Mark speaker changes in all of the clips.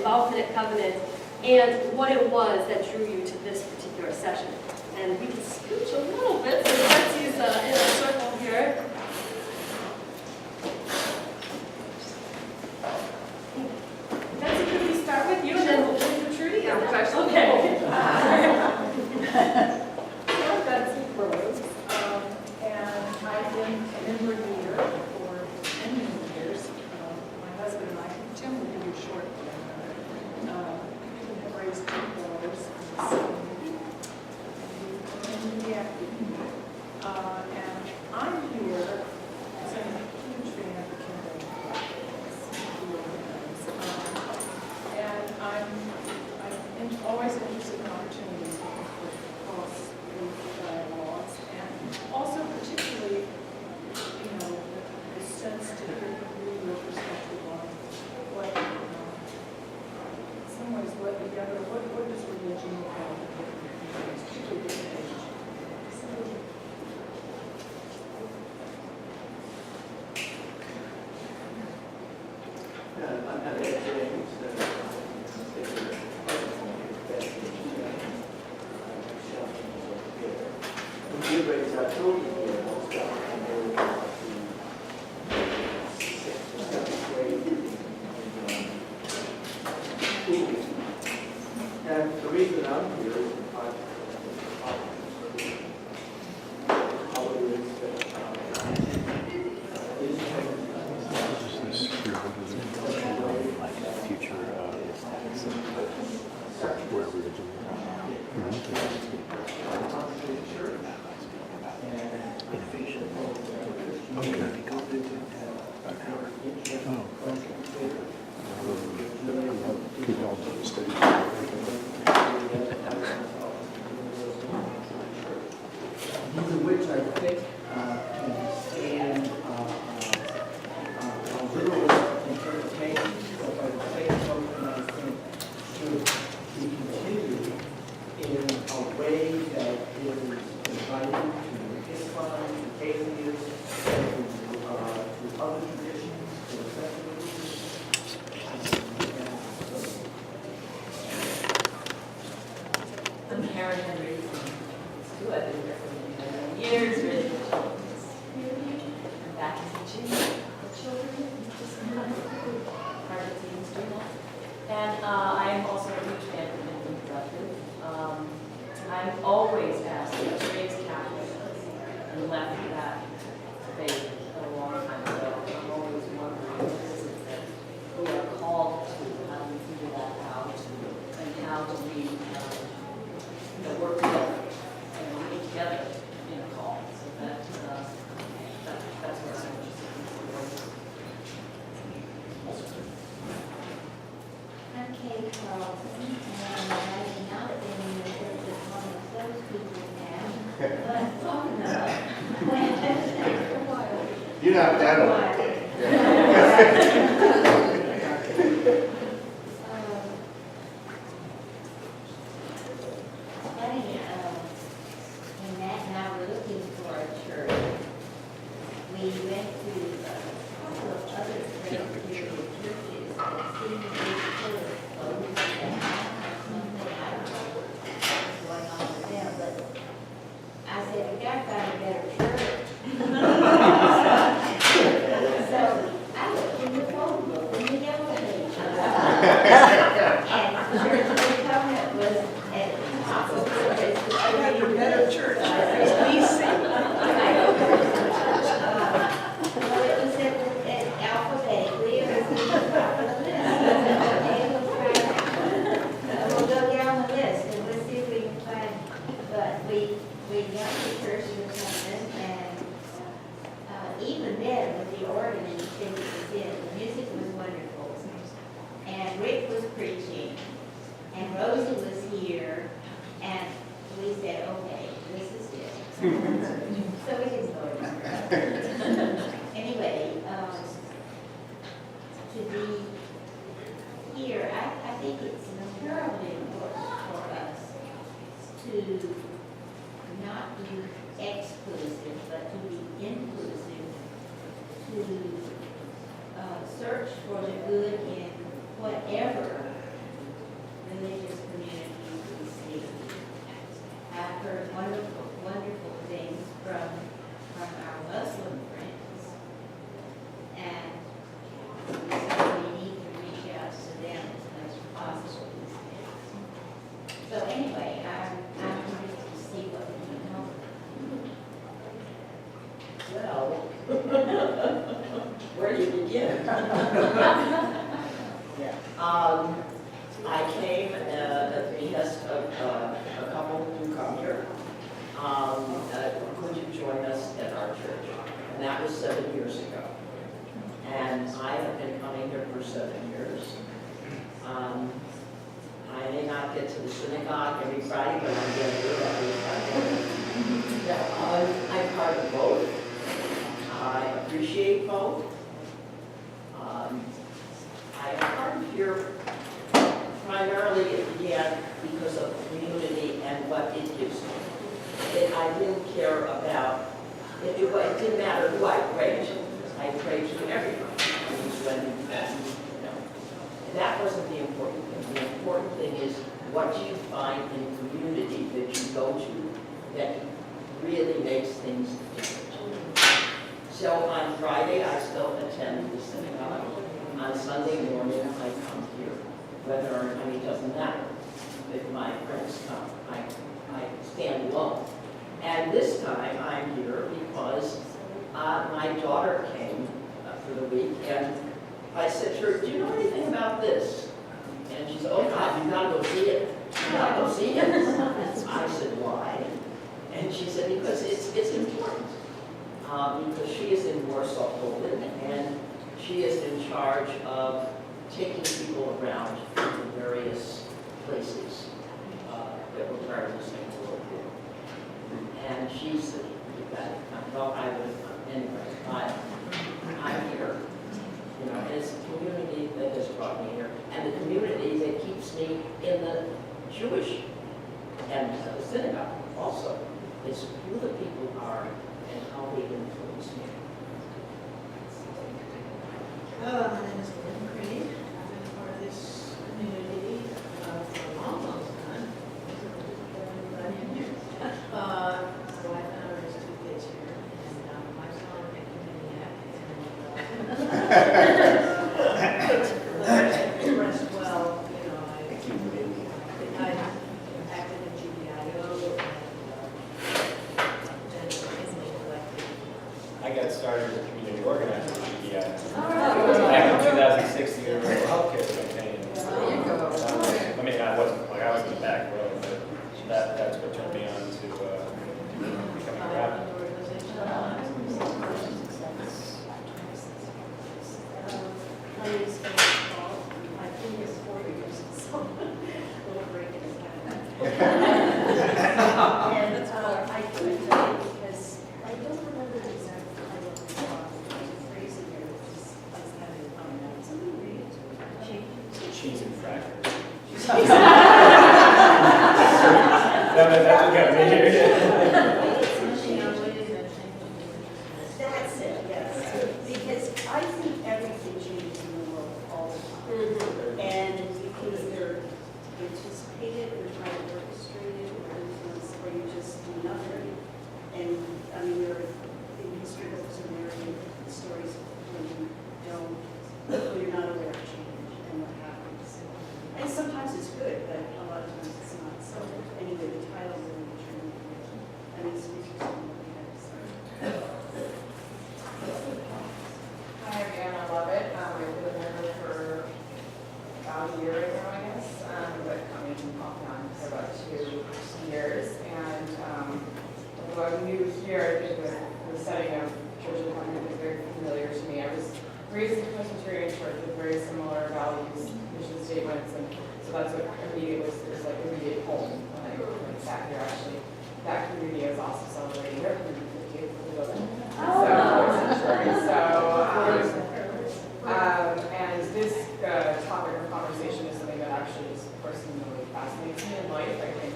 Speaker 1: involvement covenant and what it was that drew you to this particular session. And we can scooch a little bit so Betsy's in a circle here. Betsy, could we start with you and then we'll move to Trudy? Okay.
Speaker 2: I'm Betsy Rose, and I've been a member here for many years. My husband and I, Tim will be here shortly, have raised 2 daughters and we active. And I'm here as a huge fan of the Kimberly and I'm always interested in opportunities for cross-group dialogues, and also particularly, the sense to hear your perspective on what, in some ways, what does religion look like, particularly this age.
Speaker 3: I'm Ed James. When we raise our children here, most often they would go to 6th or 7th grade schooling. And the reason I'm here is in part which I think can stand a literal interpretation, but by the same token, I think should be continued in a way that is inviting to Islam, to atheists, to other traditions, to secularism.
Speaker 4: I'm Karen Henry from I've been here for many years, really in the children's community. I'm back teaching the children, just part of the teams doing that. And I'm also a huge fan of Minimum Productive. I'm always asked to raise Catholic and left that debate a long time ago. I'm always wondering what is it that who are called to, how do we figure that out, and how do we work together and work together in a call. So that's what I'm interested in.
Speaker 5: I'm Kate Carlson, and I'm not in the church of one of those people now, but I'm talking about after a while.
Speaker 3: You're not that old.
Speaker 5: Funny, when Matt and I were looking for a church, we went to a couple of other Presbyterian churches that seemed to be sort of closed down or something. I don't know what's going on with them, but I said, we got to find a better church. So I looked in the phone book in the yellow page. And the church of the covenant was at the top of the list.
Speaker 2: I got a better church.
Speaker 5: Well, it was alphabetically, it was at the top of the list. Okay, we'll go down the list and we'll see if we can find, but we got the church of the covenant, and even then with the organ and things that we did, the music was wonderful. And Rick was preaching, and Rosie was here, and we said, okay, this is it. So we didn't go anywhere. Anyway, to be here, I think it's terribly important for us to not be exclusive, but to be inclusive, to search for the good in whatever
Speaker 6: I came at the behest of a couple who come here. Could you join us at our church? And that was 7 years ago. And I have been coming here for 7 years. I may not get to the synagogue every Friday, but I'm getting here every Friday. I'm part of both. I appreciate both. I come here primarily it began because of community and what it gives me. I didn't care about, it didn't matter who I prayed to. I prayed to everyone. And that wasn't the important thing. The important thing is what do you find in a community that you go to that really makes things different. So on Friday, I still attend the synagogue. On Sunday morning, I come here. Whether, it doesn't matter if my friends come. I stand alone. And this time I'm here because my daughter came for the week, and I said to her, do you know anything about this? And she said, oh God, you gotta go see it. You gotta go see it. I said, why? And she said, because it's important. Because she is in Warsaw, Poland, and she is in charge of taking people around to various places that were part of the Second World War. And she said, well, I would, anyway, I'm here. And it's a community that has brought me here, and the community that keeps me in the Jewish and the synagogue also. It's who the people are and how they influence me.
Speaker 7: Hello, my name is Gordon Creed. I've been a part of this community for a long, long time. Everybody in here. My wife and I raised 2 kids here, and my son and Maniac, and expressed well, I acted in GBIO and in the collective.
Speaker 8: I got started as a community organizer with GDI. Back in 2006, the Universal Healthcare Campaign. I wasn't I was in the back row, but that's what turned me on to becoming a rabbi.
Speaker 2: My name is Paul. I've been here 4 years, so a little break in his And I couldn't tell you because I don't remember the exact title of the song. There's a phrase in here that just is kind of something read.
Speaker 8: Cheese and crackers. That's what got me here.
Speaker 2: That's it, yes. Because I think everything changes in the world all the time. And you can either anticipate it or try to orchestrate it or influence, or you just do nothing. And there are in history books and there are stories when you don't, when you're not aware of change and what happens. And sometimes it's good, but a lot of times it's not. So anyway, the title really intrigued me. Speaks for someone that we had to start.
Speaker 9: Hi, again, I love it. I've been a member for about a year now, I guess, but coming off and on for about 2 years. And although I'm new here, I think the setting of Church of the Covenant is very familiar to me. I was raised in a Presbyterian church with very similar values, mission statements, and so that's what immediate was like immediate home when I sat here. Actually, that community is also celebrating their 150th and this topic of conversation is something that actually just personally fascinates me in life. I think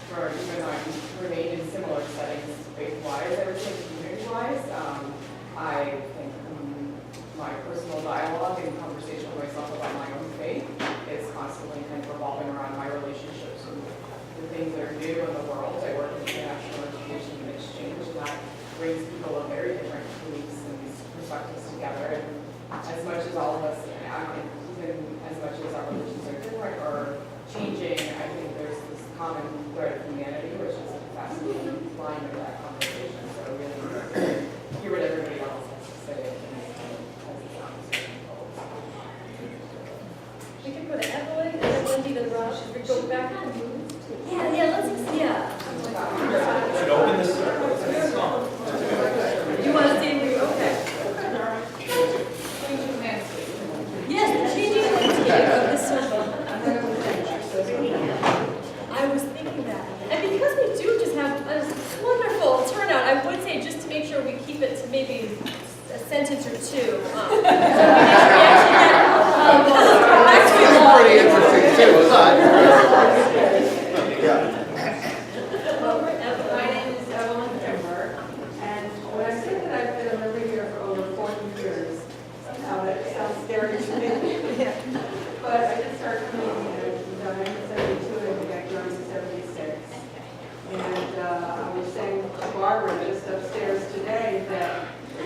Speaker 9: even though I've remained in similar settings faith-wise, I would say community-wise, I think my personal dialogue and conversation with myself about my own faith is constantly kind of revolving around my relationships and the things that are new in the world. I work in international education and exchange, and that brings people of very different beliefs and perspectives together. And as much as all of us, even as much as our religions are different or changing, I think there's this common thread of humanity, which is a fascinating line of that conversation. So really hear what everybody else has to say and as the conversation goes.
Speaker 1: Angie, then Rob, should we go back? Yeah, let's, yeah.
Speaker 8: Should open this.
Speaker 1: You want to stay with, okay. Yes, the changing landscape of this circle. I was thinking that. And because we do just have a wonderful turnout, I would say just to make sure we keep it to maybe a sentence or two. So we actually get,
Speaker 10: Pretty interesting too,
Speaker 2: My name is Evelyn Kimber, and when I say that I've been a member here for over 40 years, now that sounds scary to me. But I just started coming in 1972 and we got joined in 76. And I was saying to Barbara just upstairs today that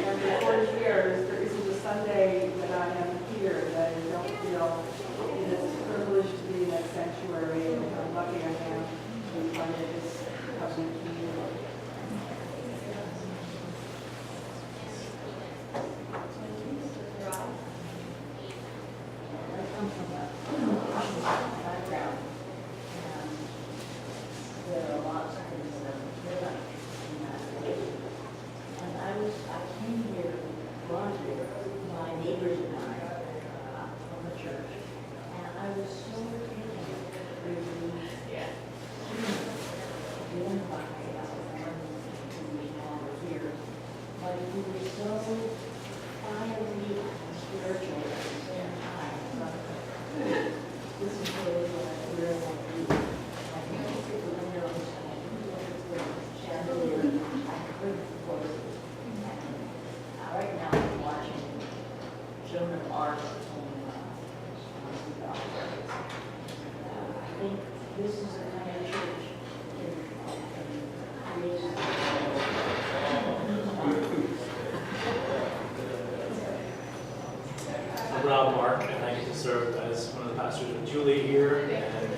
Speaker 2: after 40 years, there isn't a Sunday that I am here that I don't feel it is a privilege to be in that sanctuary, and how lucky I am to be part of this covenant community.
Speaker 5: I come from a background, and there are lots of things that are different in that way. And I came here, brought here, my neighbors and I, from the church, and I was so taken with the by here, but we were so finally spiritual at the same time. This is really what I really want to do. I think it's the windows, and I think it's the chandelier, I heard the voices. Right now, I'm watching Joan of Arc on I think this is the kind of church that creates.
Speaker 11: I'm Rob Mark, and I get to serve as one of the pastors with Julie here, and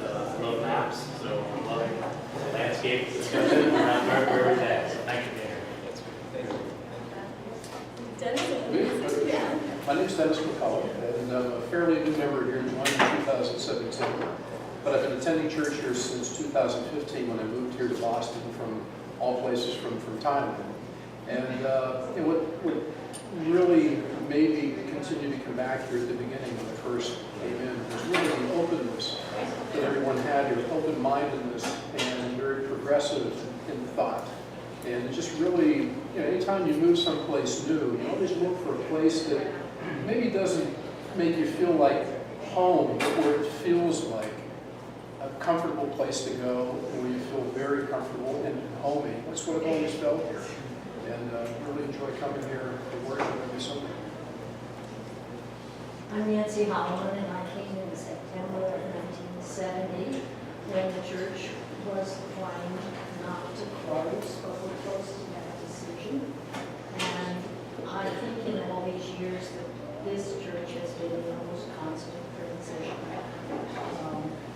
Speaker 11: I love maps, so I'm loving the landscape discussion around where we're at. So thank you for being here.
Speaker 1: Dennis?
Speaker 10: My name's Dennis McCullough, and I'm a fairly new member here, joined in 2017. But I've been attending church here since 2015 when I moved here to Boston from all places from Thailand. And what really made me continue to come back here at the beginning when I first came in was really the openness that everyone had here, open-mindedness and very progressive in thought. And it just really, anytime you move someplace new, you always look for a place that maybe doesn't make you feel like home, but where it feels like a comfortable place to go, where you feel very comfortable and homey. That's what I've always felt here. And really enjoy coming here to worship every Sunday.
Speaker 5: I'm Nancy Holland, and I came in September of 1970 when the church was inclined not to close, but we're close to that decision. And I think in all these years that this church has been in the most constant transition.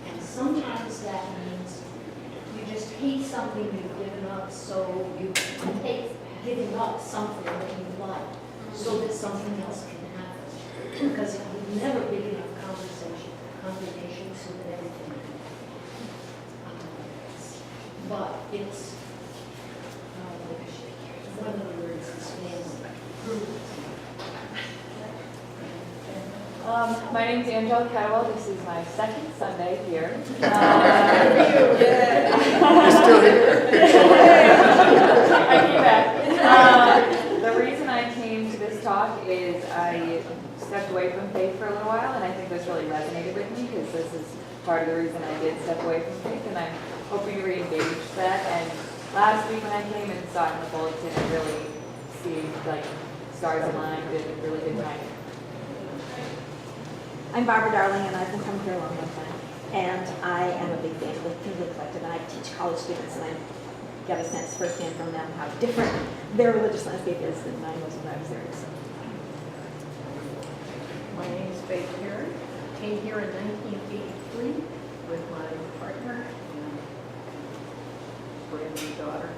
Speaker 5: And sometimes that means you just hate something you've given up, so you hate giving up something that you like, so that something else can happen. Because it would never be enough congregation so that everything can happen. But it's, one of the words is family.
Speaker 12: My name is Angela Kettle. This is my second Sunday here.
Speaker 10: You're still here.
Speaker 12: I came back. The reason I came to this talk is I stepped away from faith for a little while, and I think this really resonated with me because this is part of the reason I did step away from faith, and I'm hoping to re-engage that. And last week when I came and saw it in the bulletin, it really seemed like stars aligned and really good timing.
Speaker 13: I'm Barbara Darling, and I've been coming here a long time. And I am a big fan of the Kinley Collective, and I teach college students, and I get a sense firsthand from them how different their religious landscape is than mine was when I was there. So.
Speaker 7: My name is Faith Perry. Came here in 1983 with my partner and brand new daughter.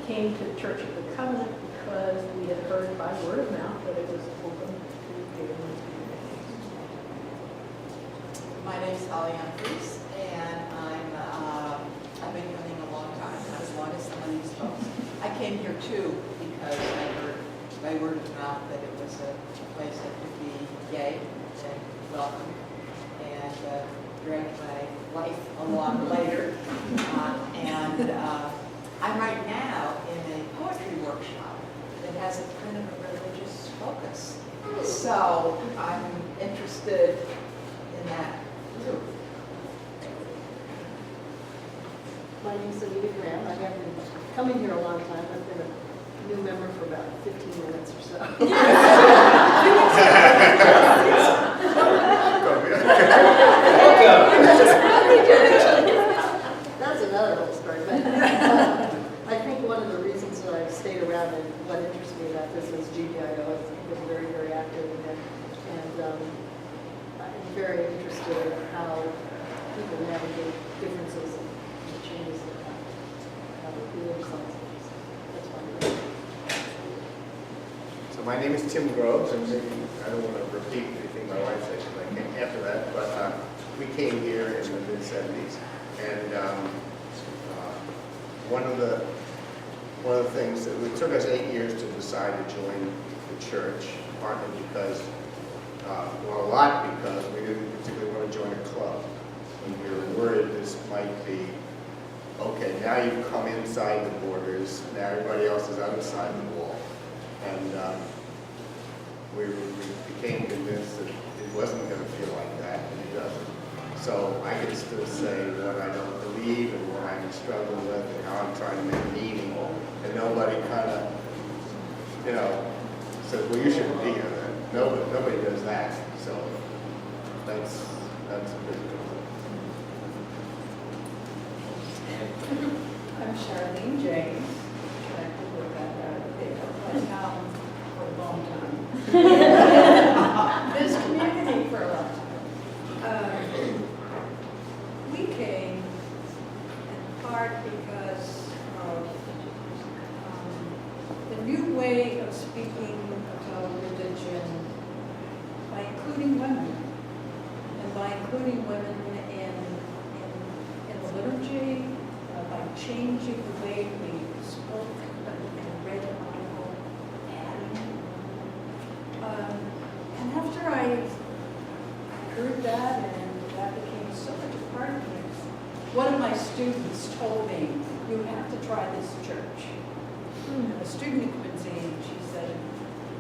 Speaker 7: Came to Church of the Covenant because we had heard by word of mouth that it was open to gay and lesbian.
Speaker 9: My name
Speaker 14: is Holly Humphries, and I've been coming a long time, not as long as some of these folks. I came here too because I heard by word of mouth that it was a place that could be gay and welcome, and dragged my life along later. I'm right now in a poetry workshop that has a kind of a religious focus. So I'm interested in that too.
Speaker 7: My name is Anita Graham. I have been coming here a long time. I've been a new member for about 15 minutes or so. That's another whole story. But I think one of the reasons that I've stayed around and what interests me about this is GBIO has been very, very active in it. And I'm very interested in how people navigate differences and changes in how they feel themselves. That's why
Speaker 15: So my name is Tim Groves, and maybe I don't want to repeat anything my wife said because I came after that, but we came here in the mid-70s, and one of the things that it took us 8 years to decide to join the church, partly because, well, a lot because we didn't particularly want to join a club. And we were worried this might be, okay, now you've come inside the borders, now everybody else is outside the wall. And we became convinced that it wasn't going to feel like that, and it doesn't. So I can still say what I don't believe and what I'm struggling with and how I'm trying to make meaning. And nobody kind of, says, well, you shouldn't be here then. Nobody does that. So that's a big deal.
Speaker 16: I'm Charlene James, connected with that town for a long time. This community for a long time. We came in part because of the new way of speaking about religion by including women, and by including women in the liturgy, by changing the way we spoke and read the Bible, and after I heard that, and that became so much a part of me, one of my students told me, you have to try this church. And a student at Quincy, she said,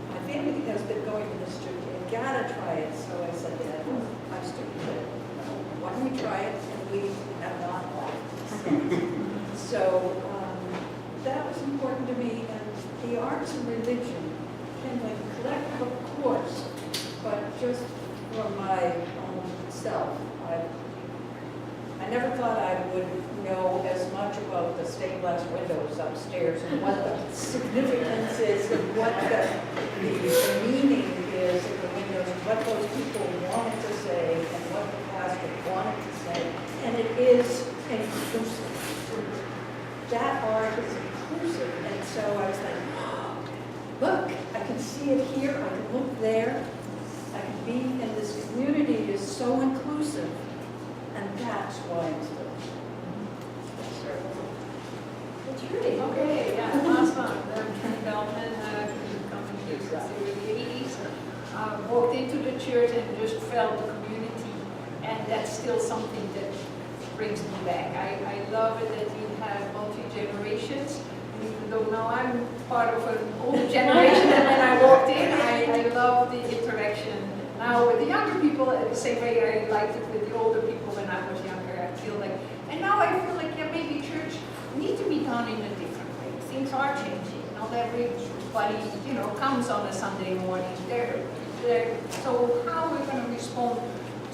Speaker 16: my family has been going to this church, you gotta try it. So I said, yeah, my student said, why don't we try it? And we have not left. So that was important to me, and the arts and religion can collect, of course, but just for my own self. I never thought I would know as much about the stained glass windows upstairs and what the significance is and what the meaning is of the windows and what those people wanted to say and what the pastor wanted to say. And it is inclusive. That art is inclusive. And so I was like, oh, look, I can see it here, I can look there. I can be in this community. It is so inclusive. And that's why I'm still
Speaker 1: Trudy.
Speaker 16: Okay, yeah, last month, Trudy Bellman, coming here since the 80s. Walked into the church and just felt the community, and that's still something that brings me back. I love it that you have multi-generations. Even though now I'm part of an older generation, and when I walked in, I love the interaction now with the younger people, the same way I liked it with the older people when I was younger. I feel like, and now I feel like, yeah, maybe church needs to be done in a different way. Things are changing. Not everybody, comes on a Sunday morning. So how are we going to respond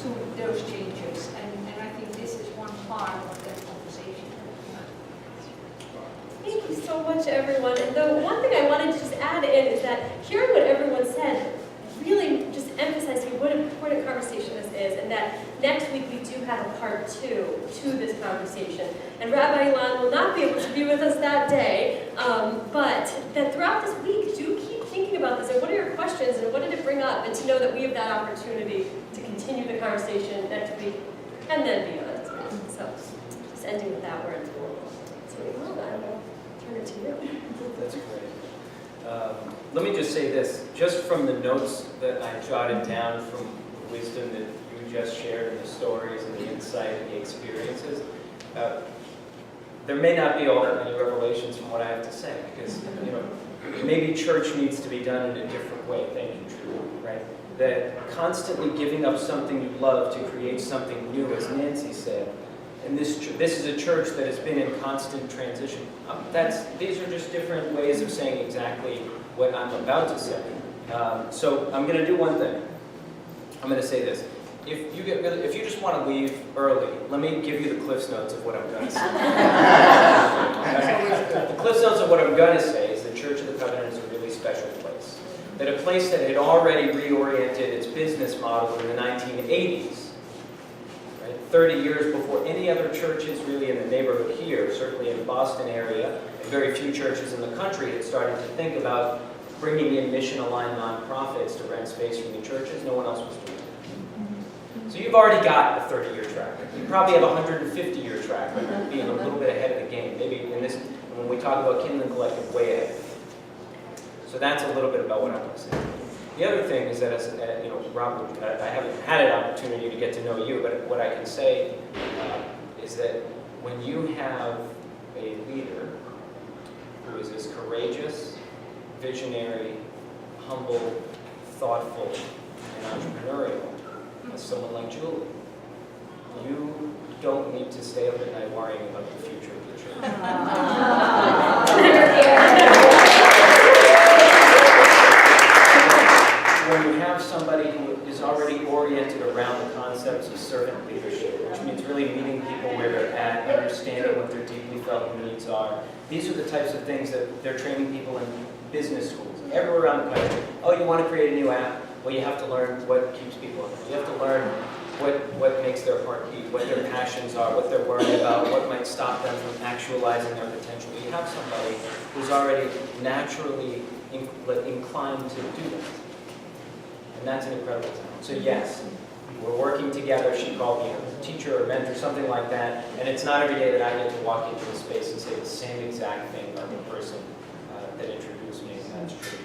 Speaker 16: to those changes? And I think this is one part of that conversation.
Speaker 1: Thank you so much, everyone. And the one thing I wanted to just add in is that hearing what everyone said really just emphasized what an important conversation this is, and that next week we do have a part 2 to this conversation. And Rabbi Ilan will not be able to be with us that day, but that throughout this week, do keep thinking about this, and what are your questions, and what did it bring up, and to know that we have that opportunity to continue the conversation next week. and then beyond. So just ending with that word. So well, I will turn it to you.
Speaker 8: That's great. Let me just say this, just from the notes that I jotted down from the wisdom that you just shared, and the stories and the insight and the experiences, there may not be all that many revelations from what I have to say, because maybe church needs to be done in a different way. Thank you, Drew. Right? That constantly giving up something you love to create something new, as Nancy said. And this is a church that has been in constant transition. These are just different ways of saying exactly what I'm about to say. So I'm going to do one thing. I'm going to say this. If you just want to leave early, let me give you the Cliff's Notes of what I'm going to say. The Cliff's Notes of what I'm going to say is that Church of the Covenant is a really special place. That a place that had already reoriented its business model in the 1980s, 30 years before any other churches really in the neighborhood here, certainly in the Boston area, and very few churches in the country had started to think about bringing in mission-aligned nonprofits to rent space from the churches. No one else was doing it. So you've already got a 30-year track record. You probably have a 150-year track record, being a little bit ahead of the game. Maybe in this, when we talk about Kindling Collective, way ahead. So that's a little bit about what I want to say. The other thing is that, as Robert, I haven't had an opportunity to get to know you, but what I can say is that when you have a leader who is as courageous, visionary, humble, thoughtful, and entrepreneurial as someone like Julie, you don't need to stay up at night worrying about the future of the church. When you have somebody who is already oriented around the concepts of servant leadership, which means really meeting people where they're at, understanding what their deeply felt needs are. These are the types of things that they're training people in business schools, everywhere around the country. Oh, you want to create a new app? Well, you have to learn what keeps people in it. You have to learn what makes their heart beat, what their passions are, what they're worried about, what might stop them from actualizing their potential. You have somebody who's already naturally inclined to do that. And that's an incredible talent. So yes, we're working together. She called me a teacher or mentor, something like that. And it's not every day that I get to walk into a space and say the same exact thing about the person that introduced me, and that's true.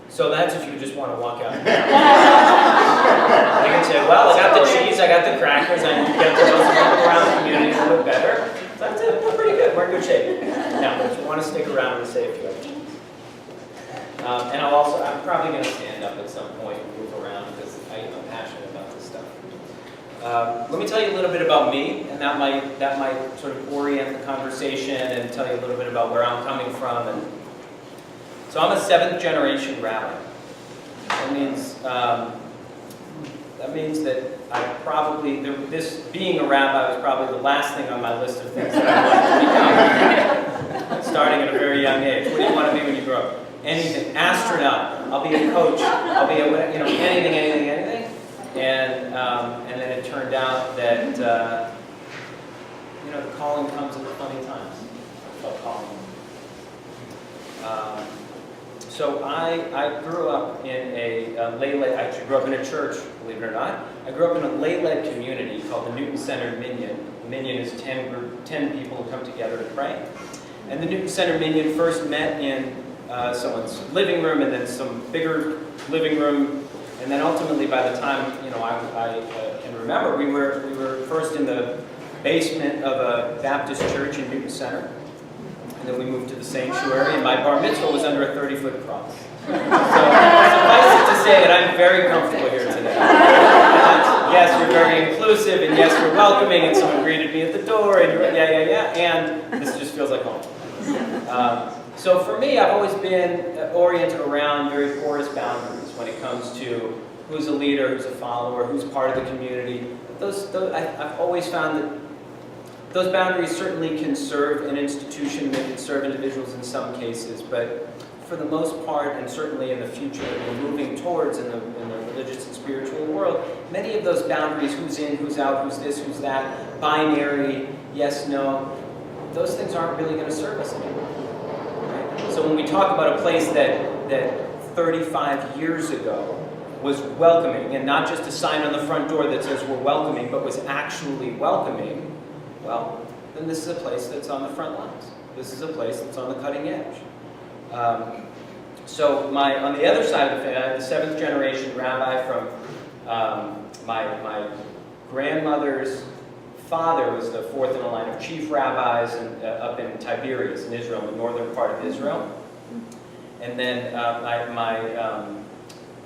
Speaker 8: So that's if you just want to walk out. You can say, well, I got the cheese, I got the crackers, I get to know some people around the community a little bit better. So that's it. We're pretty good. We're in good shape. Now, if you want to stick around and say a few other things. And I'm probably going to stand up at some point and move around because I'm passionate about this stuff. Let me tell you a little bit about me, and that might sort of orient the conversation and tell you a little bit about where I'm coming from. So I'm a 7th generation rabbi. That means that I probably, being a rabbi was probably the last thing on my list of things that I wanted to become. Starting at a very young age. What do you want to be when you grow up? Anything. Astronaut. I'll be a coach. I'll be anything. And then it turned out that the calling comes at the funny times. I felt calling. So I grew up in a lay-led, I actually grew up in a church, believe it or not. I grew up in a lay-led community called the Newton Center Minyan. The Minyan is 10 people who come together to pray. And the Newton Center Minyan first met in someone's living room, and then some bigger living room, and then ultimately by the time I can remember, we were first in the basement of a Baptist church in Newton Center. And then we moved to the sanctuary, and my bar mitzvah was under a 30-foot cross. So suffice it to say that I'm very comfortable here today. And yes, we're very inclusive, and yes, we're welcoming, and someone greeted me at the door, and and this just feels like home. So for me, I've always been oriented around very porous boundaries when it comes to who's a leader, who's a follower, who's part of the community. I've always found that those boundaries certainly can serve an institution, they can serve individuals in some cases, but for the most part, and certainly in the future that we're moving towards in the religious and spiritual world, many of those boundaries, who's in, who's out, who's this, who's that, binary, yes, no, those things aren't really going to serve us anymore. Right? So when we talk about a place that 35 years ago was welcoming, and not just a sign on the front door that says we're welcoming, but was actually welcoming, well, then this is a place that's on the front lines. This is a place that's on the cutting edge. So on the other side of the family, I have the 7th generation rabbi from my grandmother's father was the 4th in a line of chief rabbis up in Tiberias in Israel, in the northern part of Israel. And then my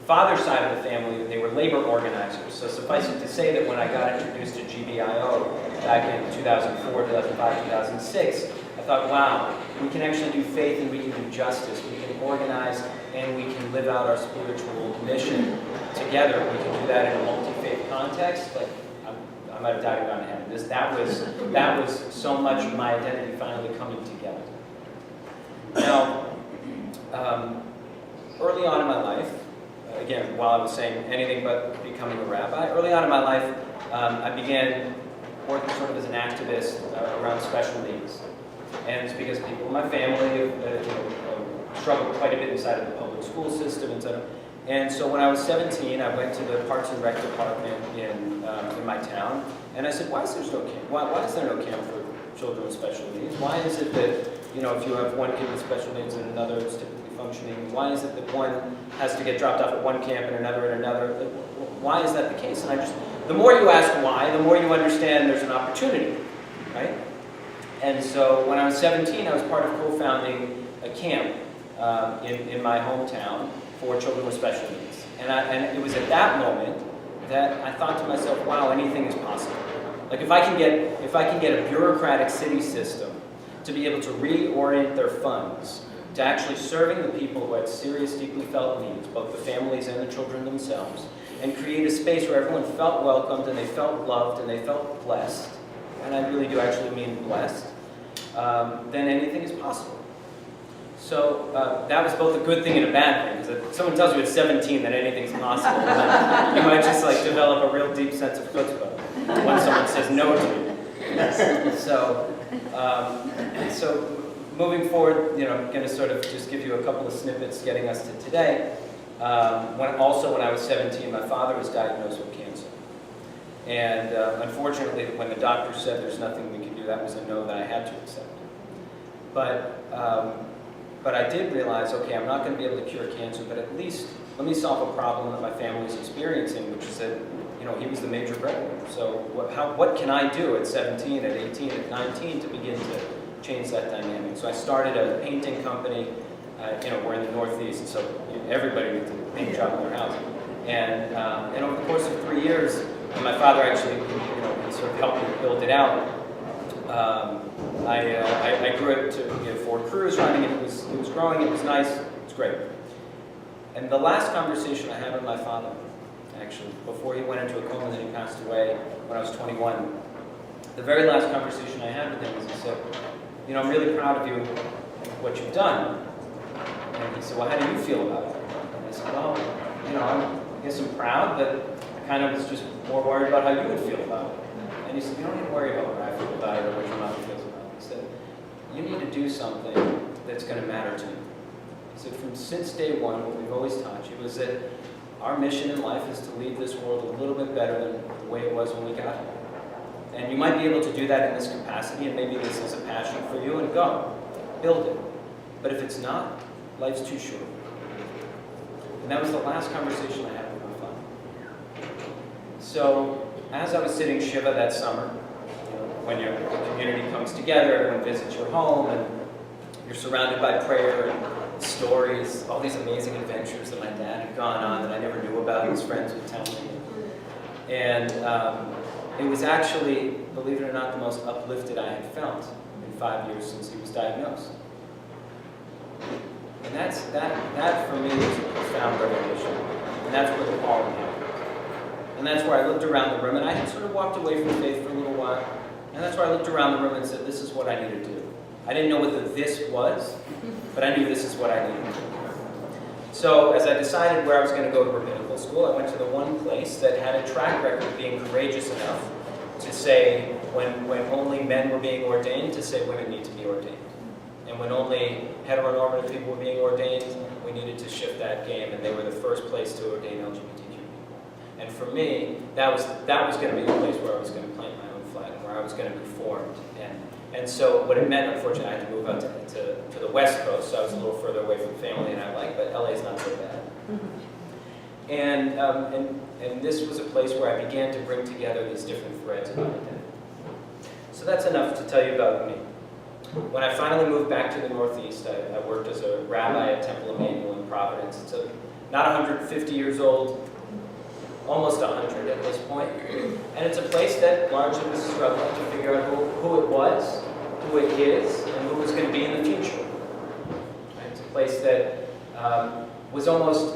Speaker 8: father's side of the family, they were labor organizers. So suffice it to say that when I got introduced to GBIO back in 2004, 2005, 2006, I thought, wow, we can actually do faith and we can do justice. We can organize and we can live out our spiritual mission together. We can do that in a multi-faith context. Like, I might have died around the head. That was so much of my identity finally coming together. Now, early on in my life, again, while I was saying anything but becoming a rabbi, early on in my life, I began working sort of as an activist around special needs. And it's because people in my family struggled quite a bit inside of the public school system, etc. And so when I was 17, I went to the Parks and Rec department in my town, and I said, why is there no camp? Why is there no camp for children with special needs? Why is it that, if you have one kid with special needs and another is typically functioning, why is it that one has to get dropped off at one camp and another at another? Why is that the case? And the more you ask why, the more you understand there's an opportunity, right? And so when I was 17, I was part of co-founding a camp in my hometown for children with special needs. And it was at that moment that I thought to myself, wow, anything is possible. Like if I can get a bureaucratic city system to be able to reorient their funds to actually serving the people who had serious, deeply felt needs, both the families and the children themselves, and create a space where everyone felt welcomed and they felt loved and they felt blessed, and I really do actually mean blessed, then anything is possible. So that was both a good thing and a bad thing, because if someone tells you at 17 that anything's possible, then you might just develop a real deep sense of chutzpah when someone says no to you. So moving forward, I'm going to sort of just give you a couple of snippets getting us to today. When I was 17, my father was diagnosed with cancer. And unfortunately, when the doctor said there's nothing we can do, that was a no that I had to accept. But I did realize, okay, I'm not going to be able to cure cancer, but at least let me solve a problem that my family's experiencing, which is that, he was the major breadwinner. So what can I do at 17, at 18, at 19 to begin to change that dynamic? So I started a painting company. We're in the Northeast, so everybody needs a paint job in their house. And over the course of 3 years, and my father actually, sort of helped me build it out. I grew it to 4 crews running, and it was growing. It was nice. It's great. And the last conversation I had with my father, actually, before he went into a coma and then he passed away when I was 21, the very last conversation I had with him was he said, I'm really proud of you and what you've done. And he said, well, how do you feel about it? And I said, well, I guess I'm proud, but I kind of was just more worried about how you would feel about it. And he said, you don't need to worry about what I feel about it or what your mother feels about it. He said, you need to do something that's going to matter to you. He said, since day one, what we've always taught you is that our mission in life is to leave this world a little bit better than the way it was when we got here. And you might be able to do that in this capacity, and maybe this is a passion for you, and go, build it. But if it's not, life's too short. And that was the last conversation I had with my father. So, as I was sitting Shiva that summer, when your community comes together, everyone visits your home, and you're surrounded by prayer and stories, all these amazing adventures that my dad had gone on that I never knew about, his friends would tell me. And it was actually, believe it or not, the most uplifted I had felt in 5 years since he was diagnosed. And that for me was a profound revelation. And that's where the calling happened. And that's where I looked around the room, and I had sort of walked away from faith for a little while. And that's where I looked around the room and said, this is what I need to do. I didn't know what the this was, but I knew this is what I needed to do. So as I decided where I was going to go to rabbinical school, I went to the one place that had a track record of being courageous enough to say, when only men were being ordained, to say women need to be ordained. And when only heteronormative people were being ordained, we needed to shift that game, and they were the first place to ordain LGBTQ And for me, that was going to be the place where I was going to plant my own flag, and where I was going to be formed. And so what it meant, unfortunately, I had to move out to the West Coast, so I was a little further away from family than I like, but LA is not so bad. And this was a place where I began to bring together these different threads of identity. So that's enough to tell you about me. When I finally moved back to the Northeast, I worked as a rabbi at Temple Emmanuel in Providence. It's not 150 years old, almost 100 at this point. And it's a place that largely was struggling to figure out who it was, who it is, and who was going to be in the future. And it's a place that was almost,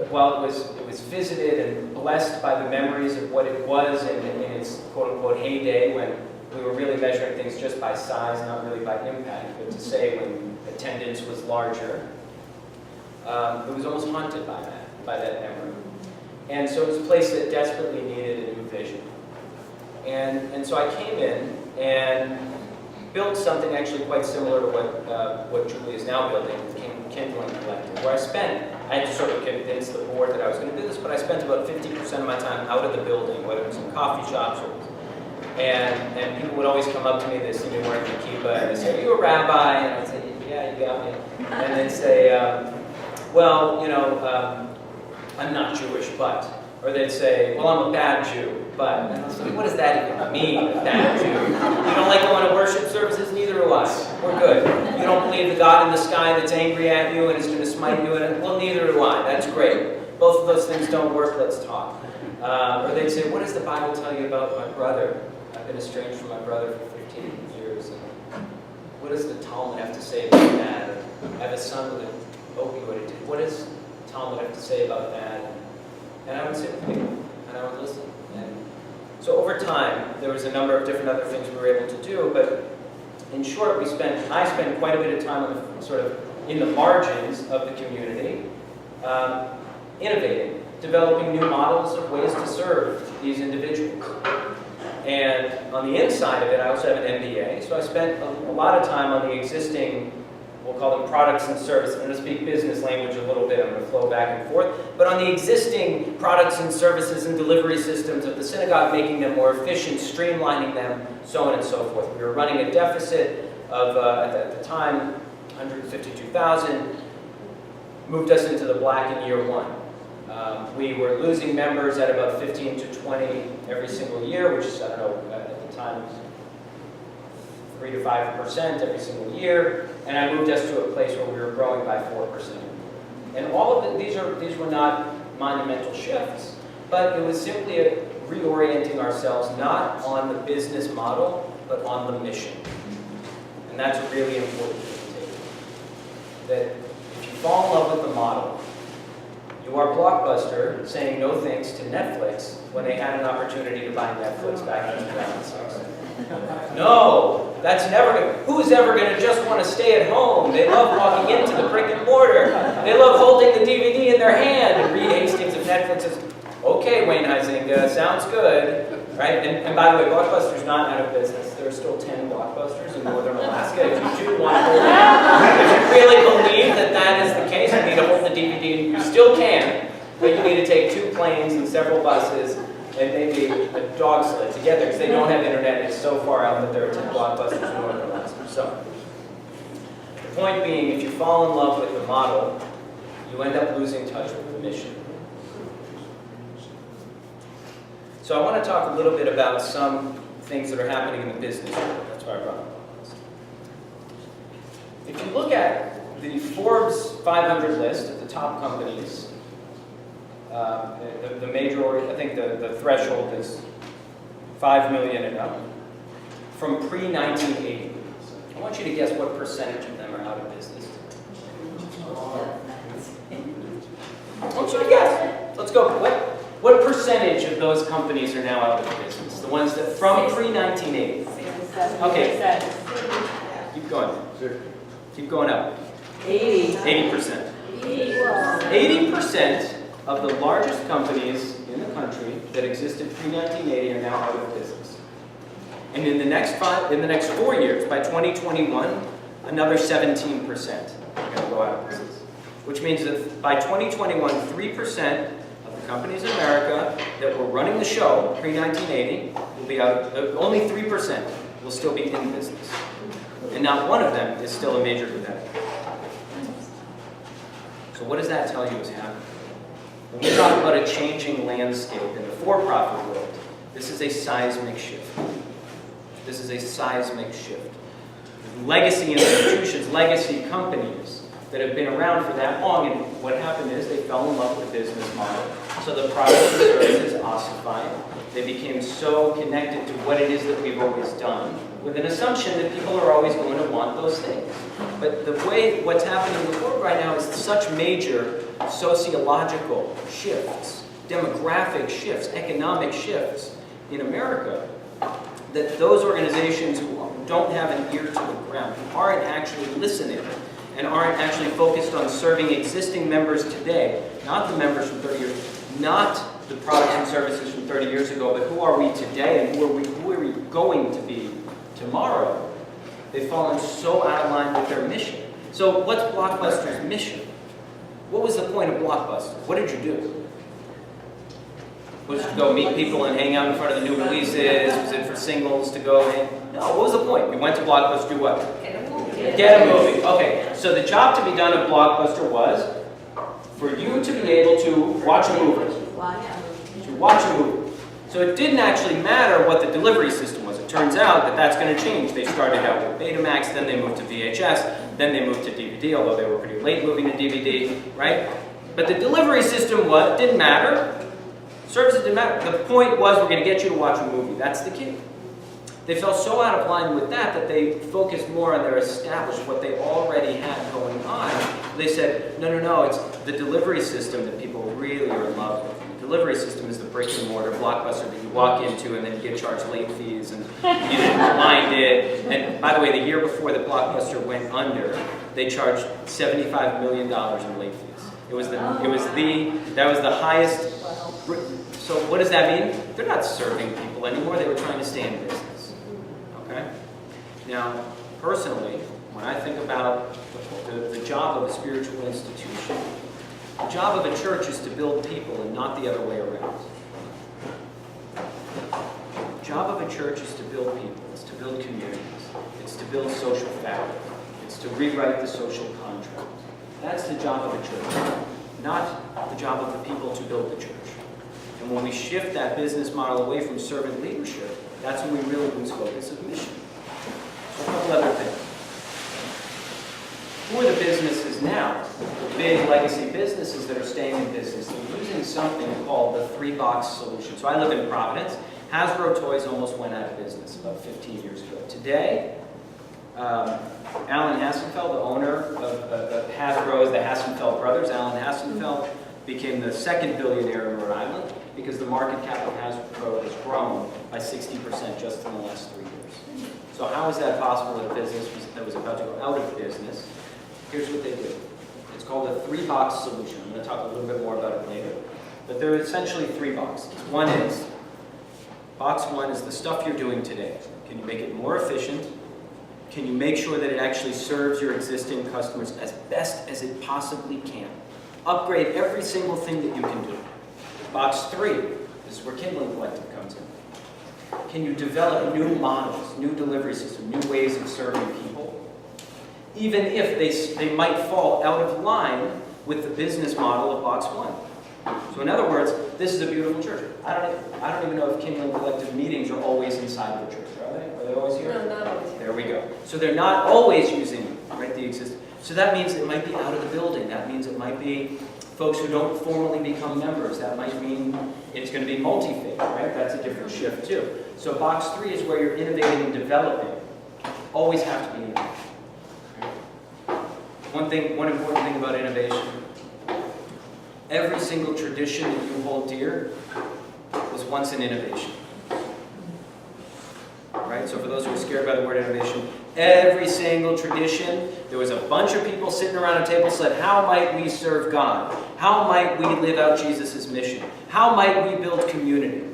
Speaker 8: while it was visited and blessed by the memories of what it was in its quote-unquote heyday, when we were really measuring things just by size, not really by impact, but to say when attendance was larger, it was almost haunted by that memory. And so it was a place that desperately needed a new vision. And so I came in and built something actually quite similar to what Julie is now building, the Kindling Collective, where I had to sort of convince the board that I was going to do this, but I spent about 50% of my time out of the building, whether it was in coffee shops or and people would always come up to me, they'd see me wearing the kippah, and they'd say, "Are you a rabbi?" And I'd say, "Yeah, you got me." And they'd say, "Well, you know, I'm not Jewish, but," or they'd say, "Well, I'm a bad Jew, but," and I'd say, "What does that even mean, a bad Jew? You don't like going to worship services? Neither do I. We're good. You don't believe the God in the sky that's angry at you and is going to smite you? And well, neither do I. That's great. Both of those things don't work. Let's talk." Or they'd say, "What does the Bible tell you about my brother? I've been estranged from my brother for 15 years. And what does the Talmud have to say about that? Or I have a son with an opioid addiction. What does the Talmud have to say about that?" And I would sit with people, and I would listen. And so over time, there was a number of different other things we were able to do, but in short, I spent quite a bit of time on the, sort of in the margins of the community, innovating, developing new models of ways to serve these individuals. And on the inside of it, I also have an MBA, so I spent a lot of time on the existing, we'll call them products and services. I'm going to speak business language a little bit, I'm going to flow back and forth, but on the existing products and services and delivery systems of the synagogue, making them more efficient, streamlining them, so on and so forth. We were running a deficit of, at the time, 152,000, moved us into the black in year one. We were losing members at about 15 to 20 every single year, which is, I don't know, at the time, 3 to 5% every single year, and I moved us to a place where we were growing by 4%. And all of it, these were not monumental shifts, but it was simply reorienting ourselves not on the business model, but on the mission. And that's a really important thing to take. That if you fall in love with the model, you are Blockbuster saying no thanks to Netflix when they had an opportunity to buy Netflix back in 2006. No, that's never going to, who's ever going to just want to stay at home? They love walking into the brick and mortar. They love holding the DVD in their hand. And Reed Hastings of Netflix says, "Okay, Wayne Huizinga, sounds good." Right? And by the way, Blockbuster's not out of business. There are still 10 Blockbusters in northern Alaska. If you do want to hold it, if you really believe that that is the case, you need to hold the DVD. You still can, but you need to take 2 planes and several buses and maybe a dog sled to get there because they don't have internet. It's so far out that there are 10 Blockbusters in northern Alaska. So, the point being, if you fall in love with the model, you end up losing touch with the mission. So I want to talk a little bit about some things that are happening in the business world. That's why I brought up this. If you look at the Forbes 500 list of the top companies, the major, I think the threshold is 5 million and up, from pre-1980. I want you to guess what percentage of them are out of business. I want you to guess. Let's go. What percentage of those companies are now out of business? The ones that from pre-1980. Okay. Keep going. Keep going up. 80%. 80% of the largest companies in the country that existed pre-1980 are now out of business. And in the next 4 years, by 2021, another 17% are going to go out of business. Which means that by 2021, 3% of
Speaker 17: the companies in America that were running the show pre-1980 will be out, only 3% will still be in business. And not one of them is still a major competitor. So what does that tell you is happening? When we talk about a changing landscape in the for-profit world, this is a seismic shift. This is a seismic shift. Legacy institutions, legacy companies that have been around for that long, and what happened is they fell in love with the business model. So the products and services ossified. They became so connected to what it is that we've always done, with an assumption that people are always going to want those things. But the way what's happening in the world right now is such major sociological shifts, demographic shifts, economic shifts in America, that those organizations who don't have an ear to the ground, who aren't actually listening, and aren't actually focused on serving existing members today, not the members from 30 years, not the products and services from 30 years ago, but who are we today and who are we going to be tomorrow? They've fallen so out of line with their mission. So what's Blockbuster's mission? What was the point of Blockbuster? What did you do? Was it to go meet people and hang out in front of the new releases? Was it for singles to go hang? No, what was the point? We went to Blockbuster to do what? Get a movie. Okay, so the job to be done at Blockbuster was for you to be able to watch a movie. To watch a movie. So it didn't actually matter what the delivery system was. It turns out that that's going to change. They started out with Betamax, then they moved to VHS, then they moved to DVD, although they were pretty late moving to DVD, right? But the delivery system didn't matter. Services didn't matter. The point was we're going to get you to watch a movie. That's the key. They fell so out of line with that they focused more on their established, what they already had going on. They said, no, it's the delivery system that people really are in love with. The delivery system is the brick and mortar Blockbuster that you walk into and then you get charged late fees and you didn't mind it. And by the way, the year before the Blockbuster went under, they charged $75 million in late fees. That was the highest. So what does that mean? They're not serving people anymore. They were trying to stay in business. Okay? Now, personally, when I think about the job of a spiritual institution, the job of a church is to build people and not the other way around. The job of a church is to build people. It's to build communities. It's to build social fabric. It's to rewrite the social contract. That's the job of a church, not the job of the people to build the church. And when we shift that business model away from servant leadership, that's when we really lose focus of mission. So a couple other things. Who are the businesses now? The big legacy businesses that are staying in business. They're using something called the 3-box solution. So I live in Providence. Hasbro Toys almost went out of business about 15 years ago. Today, Alan Hassenfeld, the owner of Hasbro, the Hassenfeld brothers, Alan Hassenfeld, became the second billionaire in Rhode Island because the market cap of Hasbro has grown by 60% just in the last 3 years. So how is that possible in a business that was about to go out of business? Here's what they do. It's called a 3-box solution. I'm going to talk a little bit more about it later. But there are essentially 3 boxes. Box 1 is the stuff you're doing today. Can you make it more efficient? Can you make sure that it actually serves your existing customers as best as it possibly can? Upgrade every single thing that you can do. Box 3 is where Kindling Collective comes in. Can you develop new models, new delivery systems, new ways of serving people, even if they might fall out of line with the business model of Box 1? So in other words, this is a beautiful church. I don't even know if Kindling Collective meetings are always inside the church, are they? Are they always here?
Speaker 1: No, not always.
Speaker 17: There we go. So they're not always using the existing. So that means it might be out of the building. That means it might be folks who don't formally become members. That might mean it's going to be multi-faith, right? That's a different shift too. So box 3 is where you're innovating and developing. Always have to be innovative. One important thing about innovation, every single tradition that you hold dear was once an innovation. Right? So for those who are scared by the word innovation, every single tradition, there was a bunch of people sitting around a table said, how might we serve God? How might we live out Jesus' mission? How might we build community?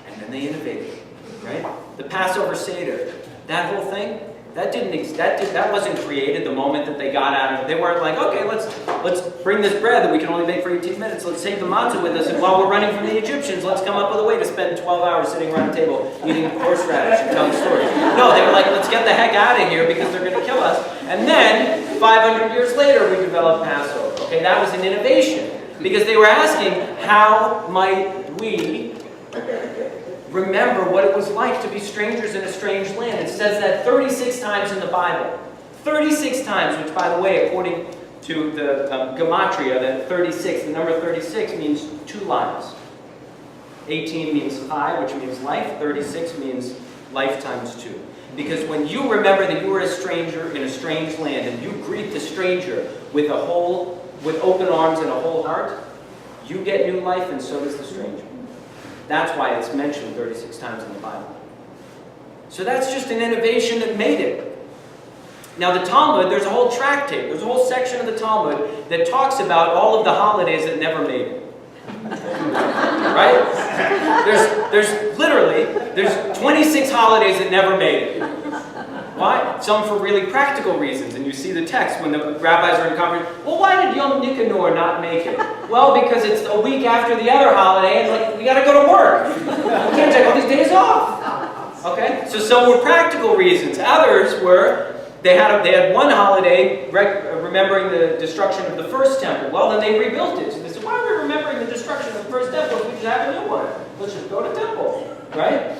Speaker 17: And then they innovated, right? The Passover Seder, that whole thing, That wasn't created the moment that they got out of it. They weren't like, okay, let's bring this bread that we can only make for 18 minutes. Let's take the matzah with us, and while we're running from the Egyptians, let's come up with a way to spend 12 hours sitting around a table eating horseradish and telling stories. No, they were like, let's get the heck out of here because they're going to kill us. And then 500 years later, we developed Passover. Okay, that was an innovation because they were asking, how might we remember what it was like to be strangers in a strange land? It says that 36 times in the Bible. 36 times, which, by the way, according to the gematria, that 36, the number 36 means 2 lives. 18 means 5, which means life. 36 means life times 2. Because when you remember that you were a stranger in a strange land and you greet the stranger with open arms and a whole heart, you get new life and so does the stranger. That's why it's mentioned 36 times in the Bible. So that's just an innovation that made it. Now the Talmud, there's a whole tractate, there's a whole section of the Talmud that talks about all of the holidays that never made it. Right? There's 26 holidays that never made it. Why? Some for really practical reasons, and you see the text when the rabbis are in conference. Well, why did Yom Nicanor not make it? Well, because it's a week after the other holiday, and we got to go to work. We can't take all these days off. Okay, so some were practical reasons. Others were they had one holiday remembering the destruction of the first temple. Well, then they rebuilt it. So they said, why are we remembering the destruction of the first temple if we just have a new one? Let's just go to temple, right?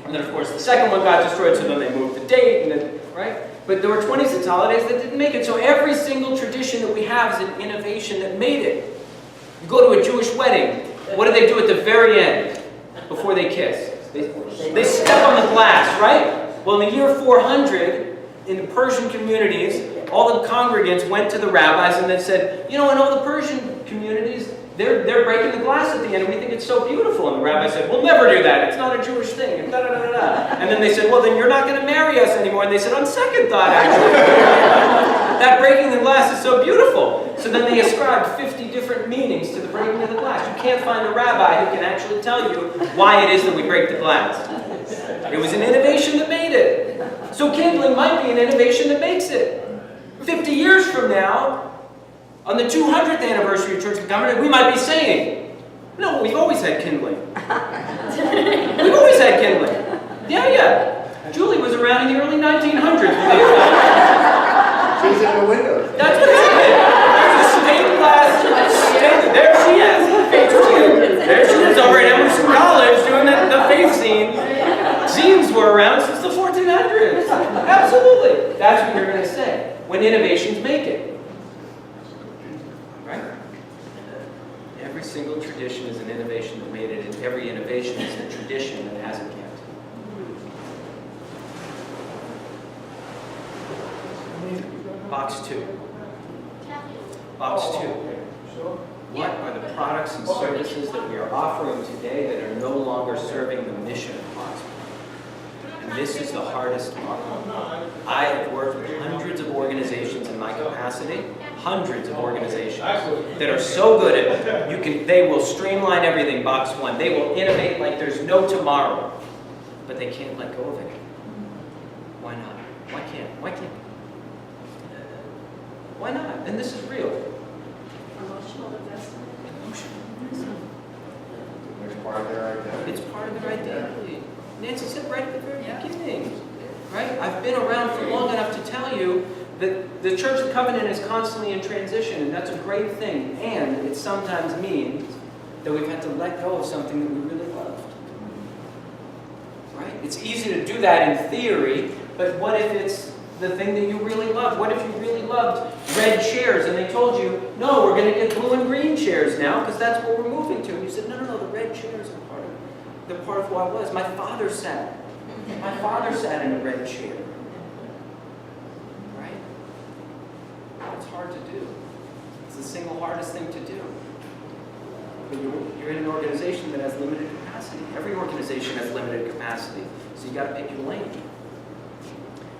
Speaker 17: And then, of course, the second one got destroyed, so then they moved the date, and then, right? But there were 26 holidays that didn't make it. So every single tradition that we have is an innovation that made it. You go to a Jewish wedding. What do they do at the very end, before they kiss? They step on the glass, right? Well, in the year 400, in the Persian communities, all the congregants went to the rabbis and then said, you know, in all the Persian communities, they're breaking the glass at the end, and we think it's so beautiful. And the rabbi said, we'll never do that. It's not a Jewish thing. And, and then they said, well, then you're not going to marry us anymore. And they said, on second thought, actually, that breaking the glass is so beautiful. So then they ascribed 50 different meanings to the breaking of the glass. You can't find a rabbi who can actually tell you why it is that we break the glass. It was an innovation that made it. So kindling might be an innovation that makes it. 50 years from now, on the 200th anniversary of Church of the Covenant, we might be saying, no, we've always had kindling. We've always had kindling. Yeah. Julie was around in the early 1900s.
Speaker 15: She's in the window.
Speaker 17: That's what happened. There's a stained glass. There she is. There she is over at Emerson College doing the faith scene. Zines were around since the 1400s. Absolutely. That's what you're going to say when innovations make it. Right? Every single tradition is an innovation that made it, and every innovation is a tradition that hasn't yet. Box 2. Box 2. What are the products and services that we are offering today that are no longer serving the mission of Box 1? And this is the hardest part. I have worked with hundreds of organizations in my capacity, hundreds of organizations that are so good at it. They will streamline everything, Box 1. They will innovate like there's no tomorrow. But they can't let go of it. Why not? Why can't? Why not? And this is real.
Speaker 2: Emotional investment.
Speaker 15: It's part of their identity.
Speaker 17: It's part of their identity. Nancy said right at the very beginning. Right? I've been around for long enough to tell you that the Church of the Covenant is constantly in transition, and that's a great thing. And it sometimes means that we've had to let go of something that we really loved. Right? It's easy to do that in theory, but what if it's the thing that you really loved? What if you really loved red chairs and they told you, no, we're going to get blue and green chairs now because that's what we're moving to. And you said, no, the red chairs are part of who I was. My father sat in a red chair. Right? It's hard to do. It's the single hardest thing to do. But you're in an organization that has limited capacity. Every organization has limited capacity. So you got to pick your lane.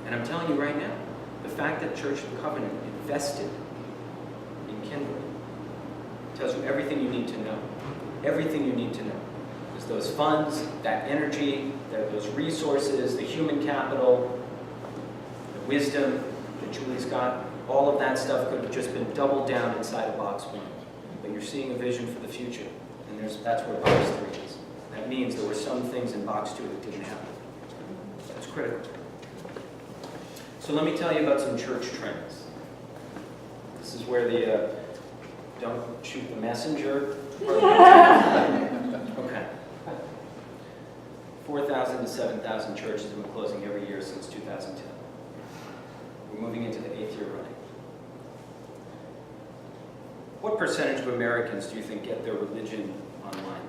Speaker 17: And I'm telling you right now, the fact that Church of the Covenant invested in kindling tells you everything you need to know. Everything you need to know. Because those funds, that energy, those resources, the human capital, the wisdom that Julie's got, all of that stuff could have just been doubled down inside of box 1. But you're seeing a vision for the future, and that's where box 3 is. That means there were some things in box 2 that didn't happen. That's critical. So let me tell you about some church trends. This is where the don't shoot the messenger. Okay. 4,000 to 7,000 churches have been closing every year since 2010. We're moving into the 8th year running. What percentage of Americans do you think get their religion online?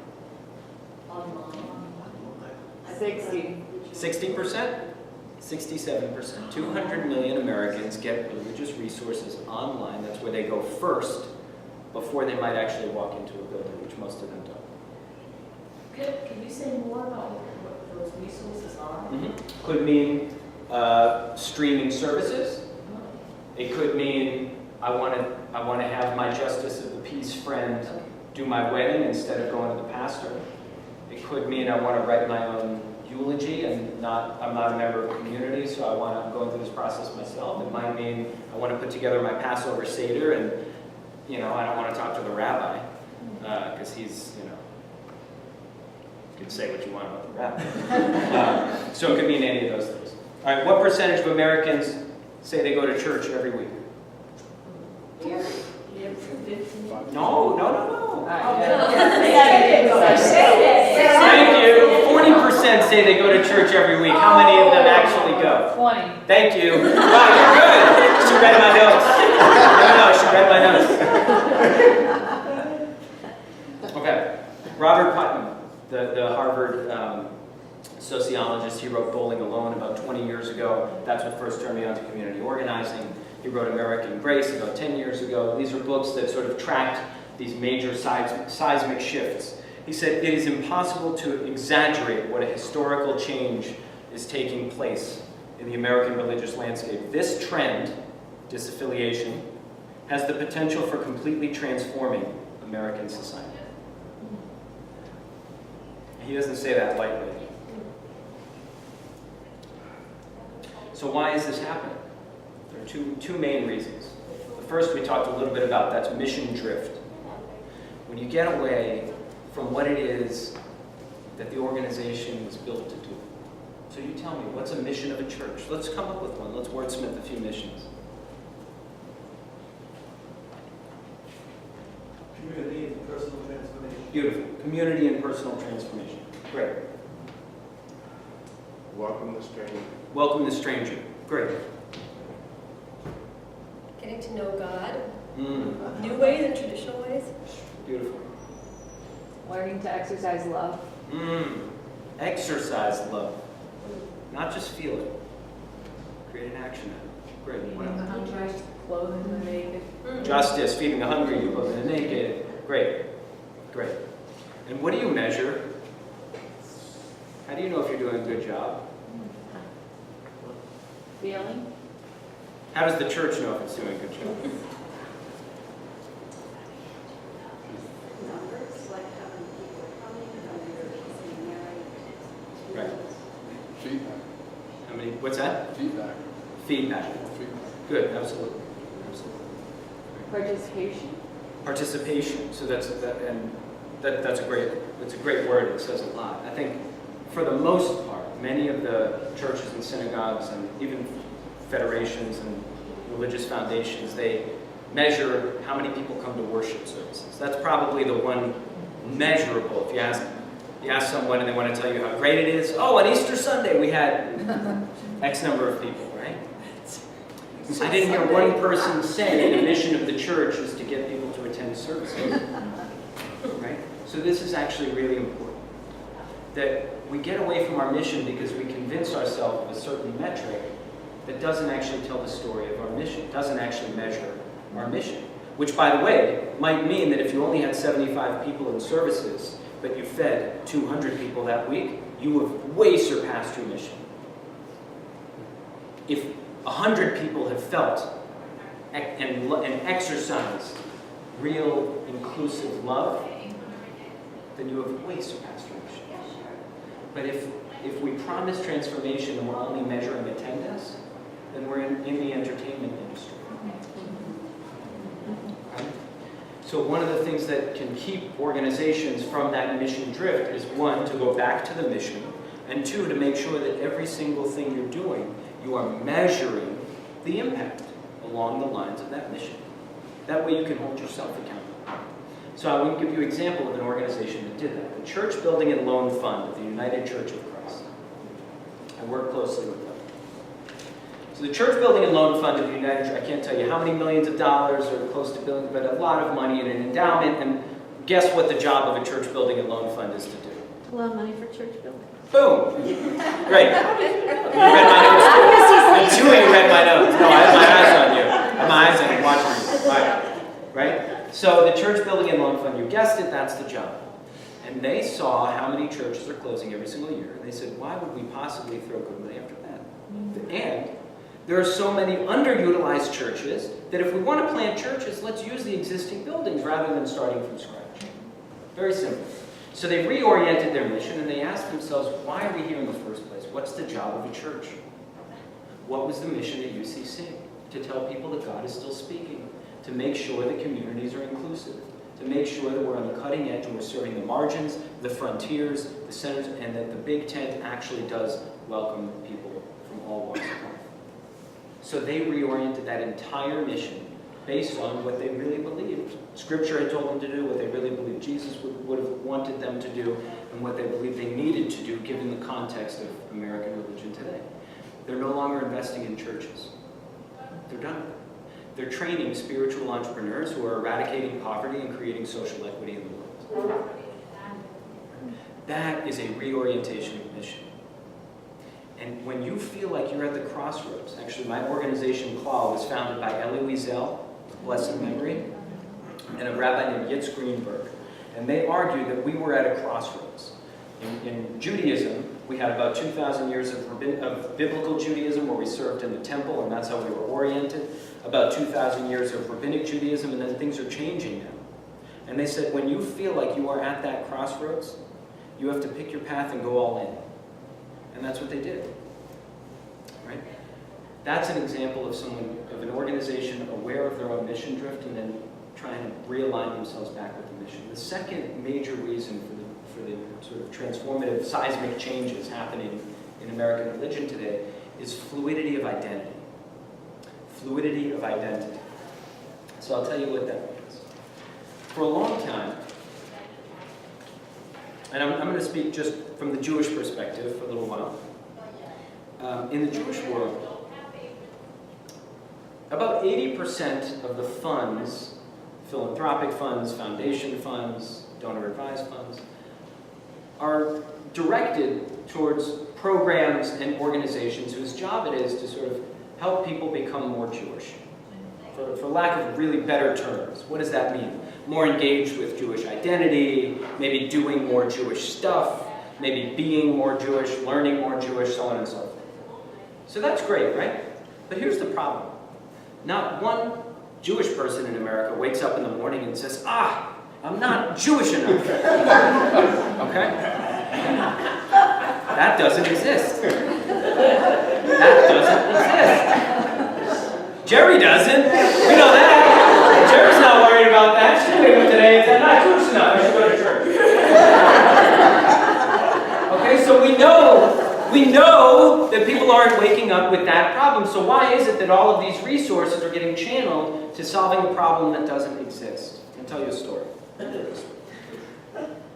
Speaker 12: 60.
Speaker 17: 60%? 67%. 200 million Americans get religious resources online. That's where they go first before they might actually walk into a building, which most of them don't.
Speaker 4: Can you say more about what those resources are?
Speaker 17: Could mean streaming services. It could mean I want to have my justice of the peace friend do my wedding instead of going to the pastor. It could mean I want to write my own eulogy and I'm not a member of a community, so I'm going through this process myself. It might mean I want to put together my Passover Seder and, I don't want to talk to the rabbi because he's, you can say what you want about the rabbi. So it could mean any of those things. All right, what percentage of Americans say they go to church every week? No. Thank you. 40% say they go to church every week. How many of them actually go?
Speaker 12: 20.
Speaker 17: Thank you. Wow, you're good. She read my notes. No, she read my notes. Okay. Robert Putnam, the Harvard sociologist, he wrote Bowling Alone about 20 years ago. That's what first turned me on to community organizing. He wrote American Grace about 10 years ago. These are books that sort of tracked these major seismic shifts. He said, it is impossible to exaggerate what a historical change is taking place in the American religious landscape. This trend, disaffiliation, has the potential for completely transforming American society. He doesn't say that lightly. So why is this happening? There are two main reasons. The first we talked a little bit about, that's mission drift. When you get away from what it is that the organization was built to do. So you tell me, what's a mission of a church? Let's come up with one. Let's wordsmith a few missions.
Speaker 3: Community and personal transformation.
Speaker 17: Beautiful. Community and personal transformation. Great.
Speaker 15: Welcome the stranger.
Speaker 17: Welcome the stranger. Great.
Speaker 1: Getting to know God. New ways and traditional ways.
Speaker 17: Beautiful.
Speaker 12: Learning to exercise love.
Speaker 17: Exercise love. Not just feel it. Create an action out of it. Great.
Speaker 7: Feeding the hungry, clothing the naked.
Speaker 17: Justice, feeding the hungry, clothing the naked. Great. Great. And what do you measure? How do you know if you're doing a good job?
Speaker 12: Feeling.
Speaker 17: How does the church know if it's doing a good job?
Speaker 2: Numbers, like how many people are coming, how many are getting married.
Speaker 17: Right.
Speaker 10: Feedback.
Speaker 17: How many? What's that?
Speaker 10: Feedback.
Speaker 17: Feedback.
Speaker 10: Feedback.
Speaker 17: Good. Absolutely. Absolutely.
Speaker 12: Participation.
Speaker 17: Participation. So that's a great word. It says a lot. I think for the most part, many of the churches and synagogues and even federations and religious foundations, they measure how many people come to worship services. That's probably the one measurable. If you ask someone and they want to tell you how great it is, oh, on Easter Sunday we had X number of people, right? I didn't hear one person say the mission of the church is to get people to attend services, right? So this is actually really important, that we get away from our mission because we convince ourselves of a certain metric that doesn't actually tell the story of our mission, doesn't actually measure our mission. Which, by the way, might mean that if you only had 75 people in services, but you fed 200 people that week, you have way surpassed your mission. If 100 people have felt and exercised real inclusive love, then you have way surpassed your mission. But if we promise transformation and we're only measuring attendance, then we're in the entertainment industry. Right? So one of the things that can keep organizations from that mission drift is, one, to go back to the mission, and two, to make sure that every single thing you're doing, you are measuring the impact along the lines of that mission. That way you can hold yourself accountable. So I will give you an example of an organization that did that. The Church Building and Loan Fund of the United Church of Christ. I work closely with them. So the Church Building and Loan Fund of the United Church, I can't tell you how many millions of dollars or close to billions, but a lot of money in an endowment. And guess what the job of a church building and loan fund is to do?
Speaker 13: To loan money for church building.
Speaker 17: Boom! Great. You read my notes too. And Julie read my notes. No, I have my eyes on you. I have my eyes on you, watching you. All right. Right? So the Church Building and Loan Fund, you guessed it, that's the job. And they saw how many churches are closing every single year. And they said, why would we possibly throw good money after that? And there are so many underutilized churches that if we want to plant churches, let's use the existing buildings rather than starting from scratch. Very simple. So they reoriented their mission and they asked themselves, why are we here in the first place? What's the job of a church? What was the mission at UCC? To tell people that God is still speaking, to make sure that communities are inclusive, to make sure that we're on the cutting edge and we're serving the margins, the frontiers, the centers, and that the Big Tent actually does welcome people from all walks of life. So they reoriented that entire mission based on what they really believed. Scripture had told them to do, what they really believed Jesus would have wanted them to do, and what they believed they needed to do given the context of American religion today. They're no longer investing in churches. They're done. They're training spiritual entrepreneurs who are eradicating poverty and creating social equity in the world. That is a reorientation of mission. And when you feel like you're at the crossroads, actually my organization, CLAW, was founded by Elie Wiesel, blessed memory, and a rabbi named Yitz Greenberg. And they argued that we were at a crossroads. In Judaism, we had about 2,000 years of biblical Judaism where we served in the temple, and that's how we were oriented. About 2,000 years of rabbinic Judaism, and then things are changing now. And they said, when you feel like you are at that crossroads, you have to pick your path and go all in. And that's what they did. Right? That's an example of someone, of an organization aware of their own mission drift and then trying to realign themselves back with the mission. The second major reason for the sort of transformative seismic changes happening in American religion today is fluidity of identity. Fluidity of identity. So I'll tell you what that means. For a long time, and I'm going to speak just from the Jewish perspective for a little while. In the Jewish world, about 80% of the funds, philanthropic funds, foundation funds, donor-advised funds, are directed towards programs and organizations whose job it is to sort of help people become more Jewish. For lack of really better terms, what does that mean? More engaged with Jewish identity, maybe doing more Jewish stuff, maybe being more Jewish, learning more Jewish, so on and so forth. So that's great, right? But here's the problem. Not one Jewish person in America wakes up in the morning and says, I'm not Jewish enough. Okay? That doesn't exist. That doesn't exist. Jerry doesn't. We know that. Jerry's not worried about that. She wake up today and said, I'm not Jewish enough. I should go to church. Okay, so we know that people aren't waking up with that problem. So why is it that all of these resources are getting channeled to solving a problem that doesn't exist? I'll tell you a story.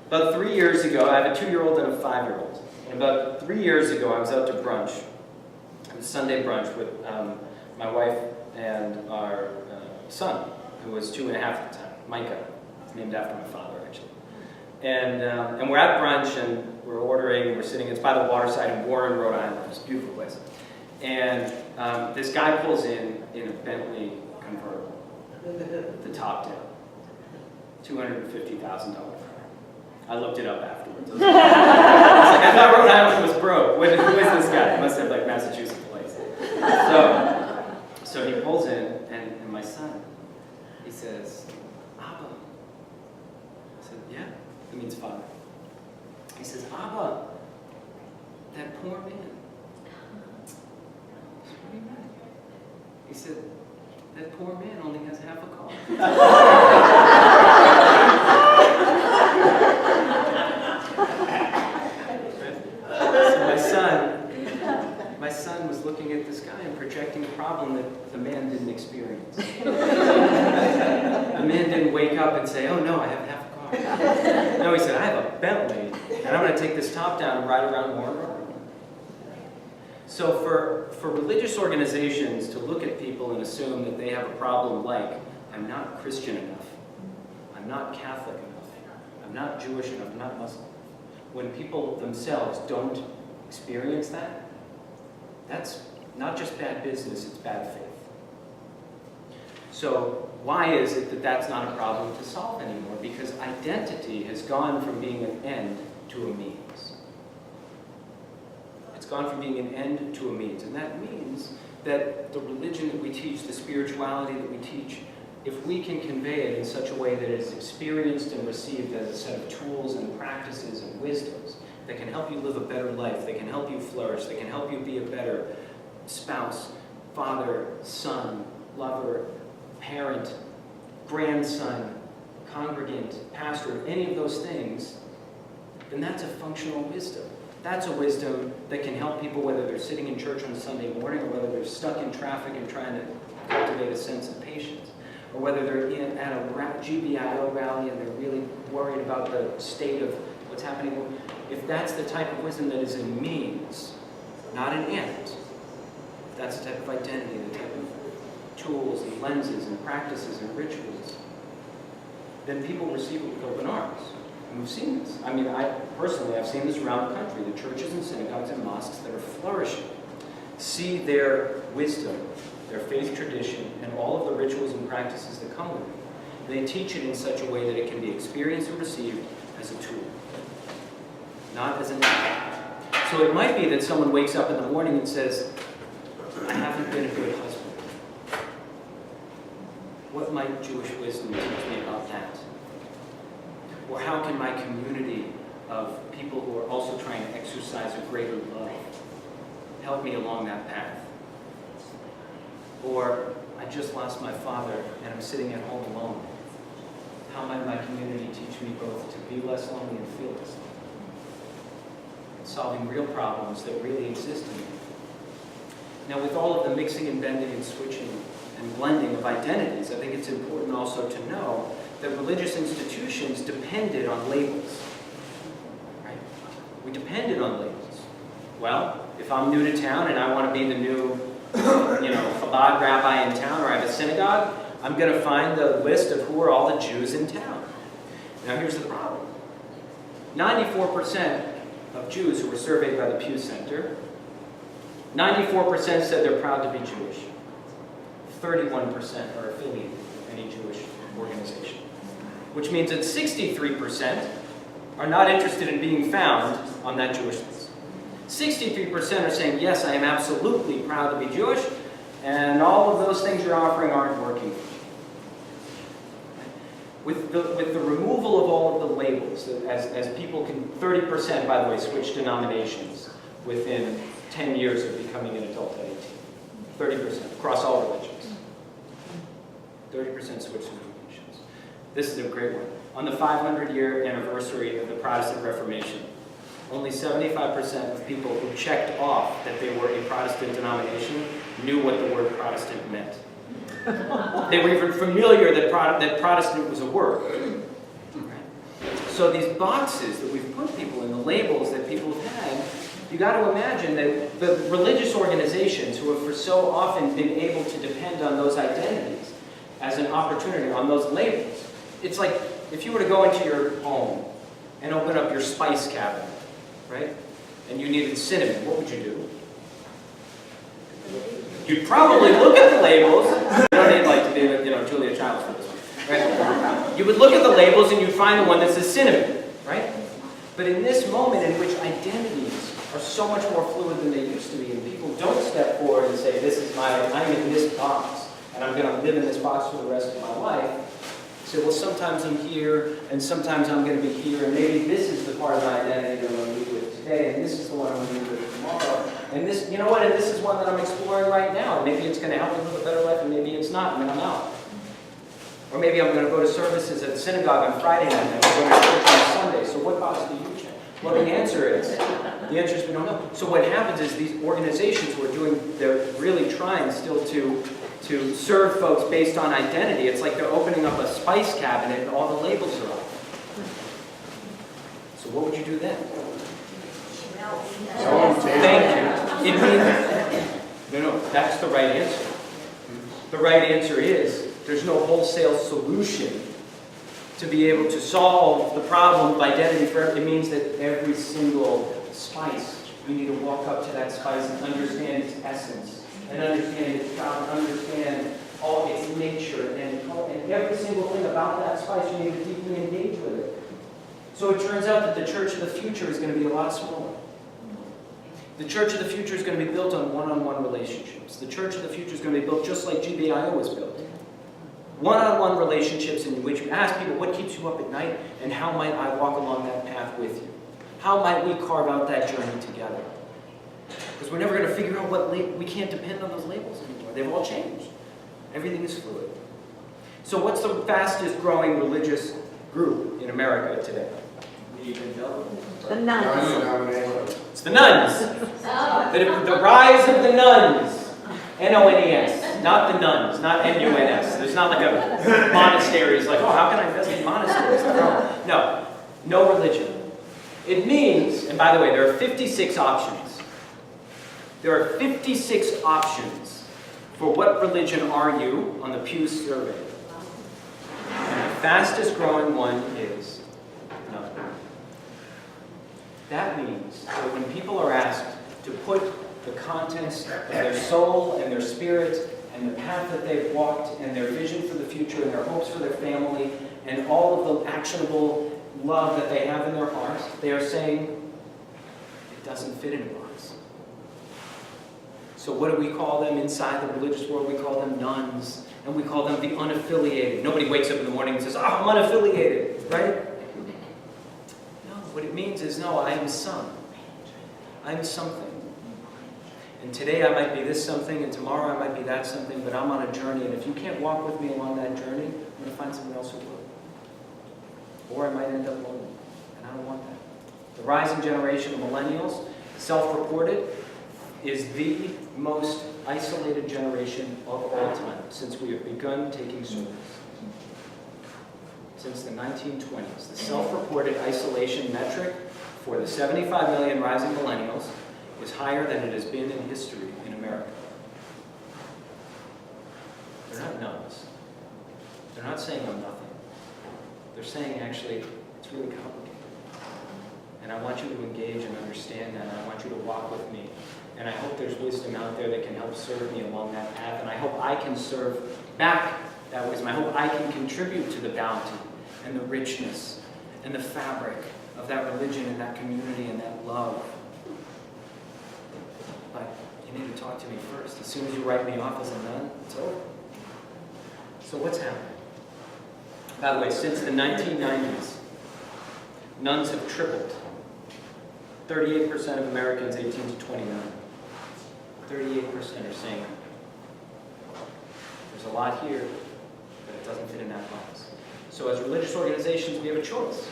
Speaker 17: About 3 years ago, I have a 2-year-old and a 5-year-old. And about 3 years ago, I was out to brunch. It was Sunday brunch with my wife and our son, who was 2.5 at the time, Micah. It's named after my father, actually. And we're at brunch, and we're ordering, we're sitting, it's by the waterside in Warren, Rhode Island. It's a beautiful place. And this guy pulls in a Bentley convertible, the top down, $250,000 car. I looked it up afterwards. I was like, I thought Rhode Island was broke. Who is this guy? He must have like Massachusetts place. So he pulls in, and my son, he says, Abba. I said, yeah, it means father. He says, Abba, that poor man. I said, what do you mean? said, that poor man only has half a car. So my son was looking at this guy and projecting a problem that the man didn't experience. The man didn't wake up and say, oh no, I have half a car. No, he said, I have a Bentley, and I'm going to take this top down and ride around Warren Road. So for religious organizations to look at people and assume that they have a problem like, I'm not Christian enough, I'm not Catholic enough, I'm not Jewish enough, I'm not Muslim, when people themselves don't experience that, that's not just bad business, it's bad faith. So why is it that that's not a problem to solve anymore? Because identity has gone from being an end to a means. It's gone from being an end to a means. And that means that the religion that we teach, the spirituality that we teach, if we can convey it in such a way that it is experienced and received as a set of tools and practices and wisdoms that can help you live a better life, that can help you flourish, that can help you be a better spouse, father, son, lover, parent, grandson, congregant, pastor, any of those things, then that's a functional wisdom. That's a wisdom that can help people whether they're sitting in church on a Sunday morning or whether they're stuck in traffic and trying to cultivate a sense of patience, or whether they're at a GBIO rally and they're really worried about the state of what's happening. If that's the type of wisdom that is a means, not an end, if that's the type of identity, the type of tools and lenses and practices and rituals, then people receive it with open arms. And we've seen this. I mean, I've seen this around the country. The churches and synagogues and mosques that are flourishing see their wisdom, their faith tradition, and all of the rituals and practices that come with it. They teach it in such a way that it can be experienced and received as a tool, not as an end. So it might be that someone wakes up in the morning and says, I haven't been a good husband. What might Jewish wisdom teach me about that? Or how can my community of people who are also trying to exercise a greater love help me along that path? Or I just lost my father and I'm sitting at home alone. How might my community teach me both to be less lonely and feel less lonely? Solving real problems that really exist in me. Now, with all of the mixing and bending and switching and blending of identities, I think it's important also to know that religious institutions depended on labels. Right? We depended on labels. Well, if I'm new to town and I want to be the new, Chabad rabbi in town, or I have a synagogue, I'm going to find the list of who are all the Jews in town. Now, here's the problem. 94% of Jews who were surveyed by the Pew Center, 94% said they're proud to be Jewish. 31% are affiliated with any Jewish organization. Which means that 63% are not interested in being found on that Jewish list. 63% are saying, yes, I am absolutely proud to be Jewish, and all of those things you're offering aren't working for me. With the removal of all of the labels, as people can, 30%, by the way, switch denominations within 10 years of becoming an adult at 18. 30%, across all religions. 30% switch denominations. This is a great one. On the 500-year anniversary of the Protestant Reformation, only 75% of people who checked off that they were a Protestant denomination knew what the word Protestant meant. They were even familiar that Protestant was a word. So these boxes that we've put people in, the labels that people have had, you got to imagine that the religious organizations who have for so often been able to depend on those identities as an opportunity, on those labels. It's like if you were to go into your home and open up your spice cabinet, right? And you needed cinnamon, what would you do? You'd probably look at the labels. You don't need like to be, Julia Childs for this one, right? You would look at the labels and you'd find the one that says cinnamon, right? But in this moment in which identities are so much more fluid than they used to be, and people don't step forward and say, I'm in this box, and I'm going to live in this box for the rest of my life. Say, well, sometimes I'm here, and sometimes I'm going to be here, and maybe this is the part of my identity that I'm going to be with today. today, and this is the one I'm going to do tomorrow. And this, you know what, and this is one that I'm exploring right now. And maybe it's going to help me live a better life, and maybe it's not, and then I'm out. Or maybe I'm going to go to services at synagogue on Friday night, and I'm going to church on Sunday. So what box do you check? Well, the answer is we don't know. So what happens is these organizations who are they're really trying still to serve folks based on identity. It's like they're opening up a spice cabinet and all the labels are up. So what would you do then? Thank you. It means, no, that's the right answer. The right answer is there's no wholesale solution to be able to solve the problem of identity for it. Means that every single spice, we need to walk up to that spice and understand its essence, and understand its power, understand all its nature, and every single thing about that spice, you need to deeply engage with it. So it turns out that the church of the future is going to be a lot smaller. The church of the future is going to be built on one-on-one relationships. The church of the future is going to be built just like GBIO was built. One-on-one relationships in which you ask people, what keeps you up at night, and how might I walk along that path with you? How might we carve out that journey together? Because we're never going to figure out we can't depend on those labels anymore. They've all changed. Everything is fluid. So what's the fastest growing religious group in America today?
Speaker 13: The nuns.
Speaker 17: It's the nuns. The rise of the nuns. N-O-N-E-S. Not the nuns, not N-U-N-S. There's not like a monastery. It's like, oh, how can I invest in monasteries? No religion. It means, and by the way, there are 56 options. There are 56 options for what religion are you on the Pew survey. And the fastest growing one is none. That means that when people are asked to put the contents of their soul and their spirit and the path that they've walked and their vision for the future and their hopes for their family and all of the actionable love that they have in their hearts, they are saying, it doesn't fit in a box. So what do we call them inside the religious world? We call them nuns, and we call them the unaffiliated. Nobody wakes up in the morning and says, oh, I'm unaffiliated, right? No, what it means is, no, I am some. I'm something. And today I might be this something, and tomorrow I might be that something, but I'm on a journey, and if you can't walk with me along that journey, I'm going to find someone else who will. Or I might end up lonely, and I don't want that. The rising generation of millennials, self-reported, is the most isolated generation of all time since we have begun taking service. Since the 1920s, the self-reported isolation metric for the 75 million rising millennials is higher than it has been in history in America. They're not nuns. They're not saying I'm nothing. They're saying, actually, it's really complicated. And I want you to engage and understand that, and I want you to walk with me. And I hope there's wisdom out there that can help serve me along that path, and I hope I can serve back that wisdom. I hope I can contribute to the bounty and the richness and the fabric of that religion and that community and that love. But you need to talk to me first. As soon as you write me off as a nun, it's over. So what's happening? By the way, since the 1990s, nuns have tripled. 38% of Americans 18 to 29. 38% are saying there's a lot here, but it doesn't fit in that box. So as religious organizations, we have a choice.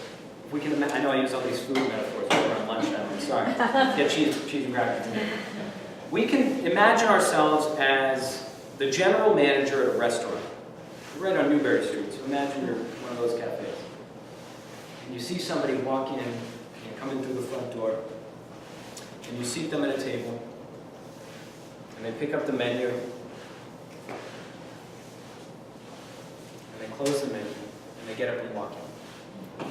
Speaker 17: If we can, I know I use all these food metaphors, but we're on lunch now, I'm sorry. Get cheese and crackers. We can imagine ourselves as the general manager at a restaurant. We're right on Newberry Street, so imagine you're one of those cafes. And you see somebody walk in, and come in through the front door, and you seat them at a table, and they pick up the menu, and they close the menu, and they get up and walk out.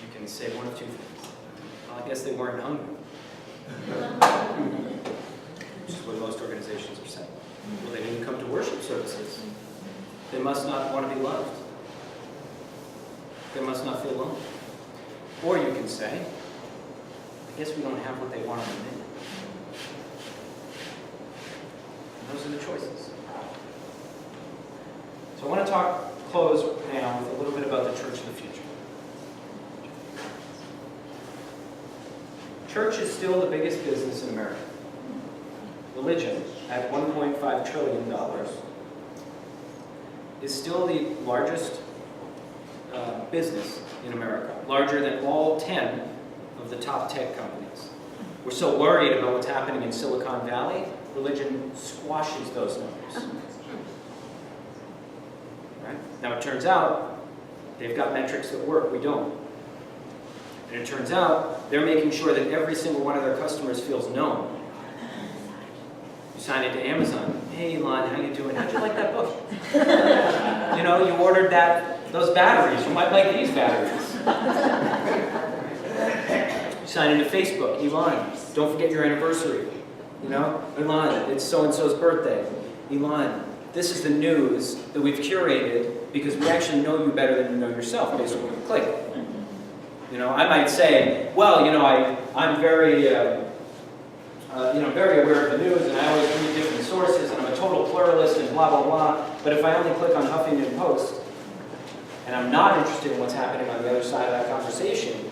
Speaker 17: You can say one of two things. Well, I guess they weren't hungry. Which is what most organizations are saying. Well, they didn't come to worship services. They must not want to be loved. They must not feel lonely. Or you can say, I guess we don't have what they want on the menu. And those are the choices. So I want to close now with a little bit about the church of the future. Church is still the biggest business in America. Religion, at $1.5 trillion, is still the largest business in America, larger than all 10 of the top tech companies. We're so worried about what's happening in Silicon Valley, religion squashes those numbers. Right? Now it turns out they've got metrics that work, we don't. And it turns out they're making sure that every single one of their customers feels known. You sign into Amazon. Hey, Elon, how you doing? How'd you like that book? You know, you ordered those batteries. You might like these batteries. You sign into Facebook. Elon, don't forget your anniversary. You know, Elon, it's so-and-so's birthday. Elon, this is the news that we've curated because we actually know you better than you know yourself based on what you click. You know, I might say, well, you know, I'm very, very aware of the news, and I always read different sources, and I'm a total pluralist, and blah, blah, blah. But if I only click on Huffington Post, and I'm not interested in what's happening on the other side of that conversation,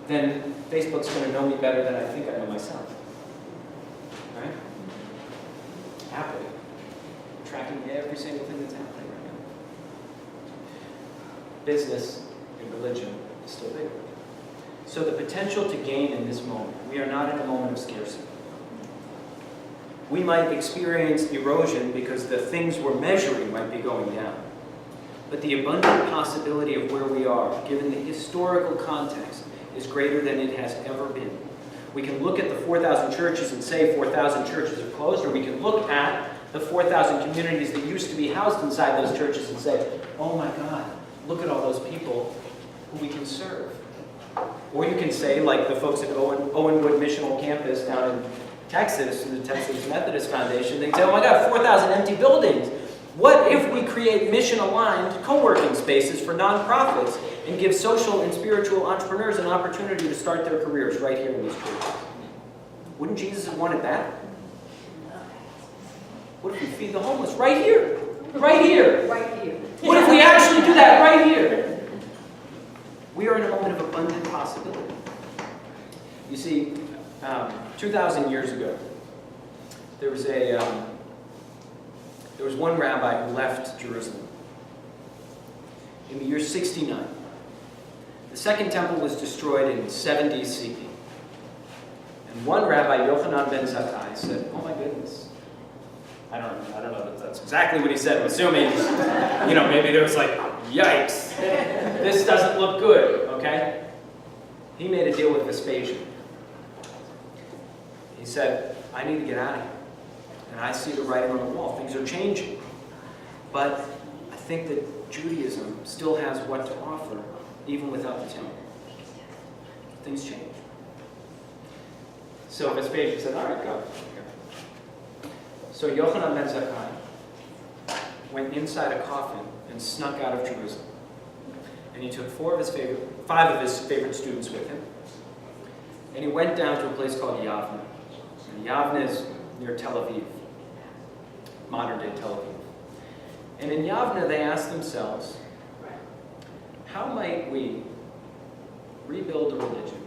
Speaker 17: then Facebook's going to know me better than I think I know myself. Right? Happily. Tracking every single thing that's happening right now. Business and religion is still bigger. So the potential to gain in this moment, we are not in a moment of scarcity. We might experience erosion because the things we're measuring might be going down. But the abundant possibility of where we are, given the historical context, is greater than it has ever been. We can look at the 4,000 churches and say 4,000 churches are closed, or we can look at the 4,000 communities that used to be housed inside those churches and say, oh my God, look at all those people who we can serve. Or you can say, like the folks at Owenwood Missional Campus down in Texas, the Texas Methodist Foundation, they say, oh my God, 4,000 empty buildings. What if we create mission-aligned co-working spaces for nonprofits and give social and spiritual entrepreneurs an opportunity to start their careers right here in these churches? Wouldn't Jesus have wanted that? What if we feed the homeless right here? Right here.
Speaker 2: Right here.
Speaker 17: What if we actually do that right here? We are in a moment of abundant possibility. You see, 2,000 years ago, there was one rabbi who left Jerusalem in the year 69. The Second Temple was destroyed in 70 CE. And one rabbi, Yochanan ben Zakkai, said, oh my goodness. I don't know that that's exactly what he said. I'm assuming, maybe there was like, yikes. This doesn't look good, okay? He made a deal with Vespasian. He said, I need to get out of here. And I see the writing on the wall. Things are changing. But I think that Judaism still has what to offer, even without the temple. Things change. So Vespasian said, all right, go. So Yochanan ben Zakkai went inside a coffin and snuck out of Jerusalem. And he took 5 of his favorite students with him. And he went down to a place called Yavne. And Yavne is near Tel Aviv, modern-day Tel Aviv. And in Yavne, they asked themselves, how might we rebuild a religion,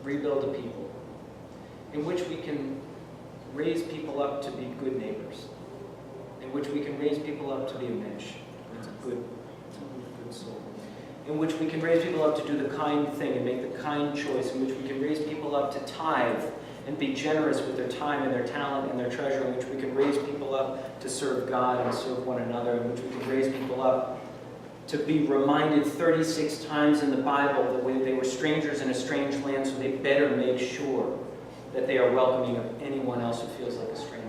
Speaker 17: rebuild a people, in which we can raise people up to be good neighbors, in which we can raise people up to be a mensch, it's a good soul, in which we can raise people up to do the kind thing and make the kind choice, in which we can raise people up to tithe and be generous with their time and their talent and their treasure, in which we can raise people up to serve God and serve one another, in which we can raise people up to be reminded 36 times in the Bible that when they were strangers in a strange land, so they better make sure that they are welcoming of anyone else who feels like a stranger.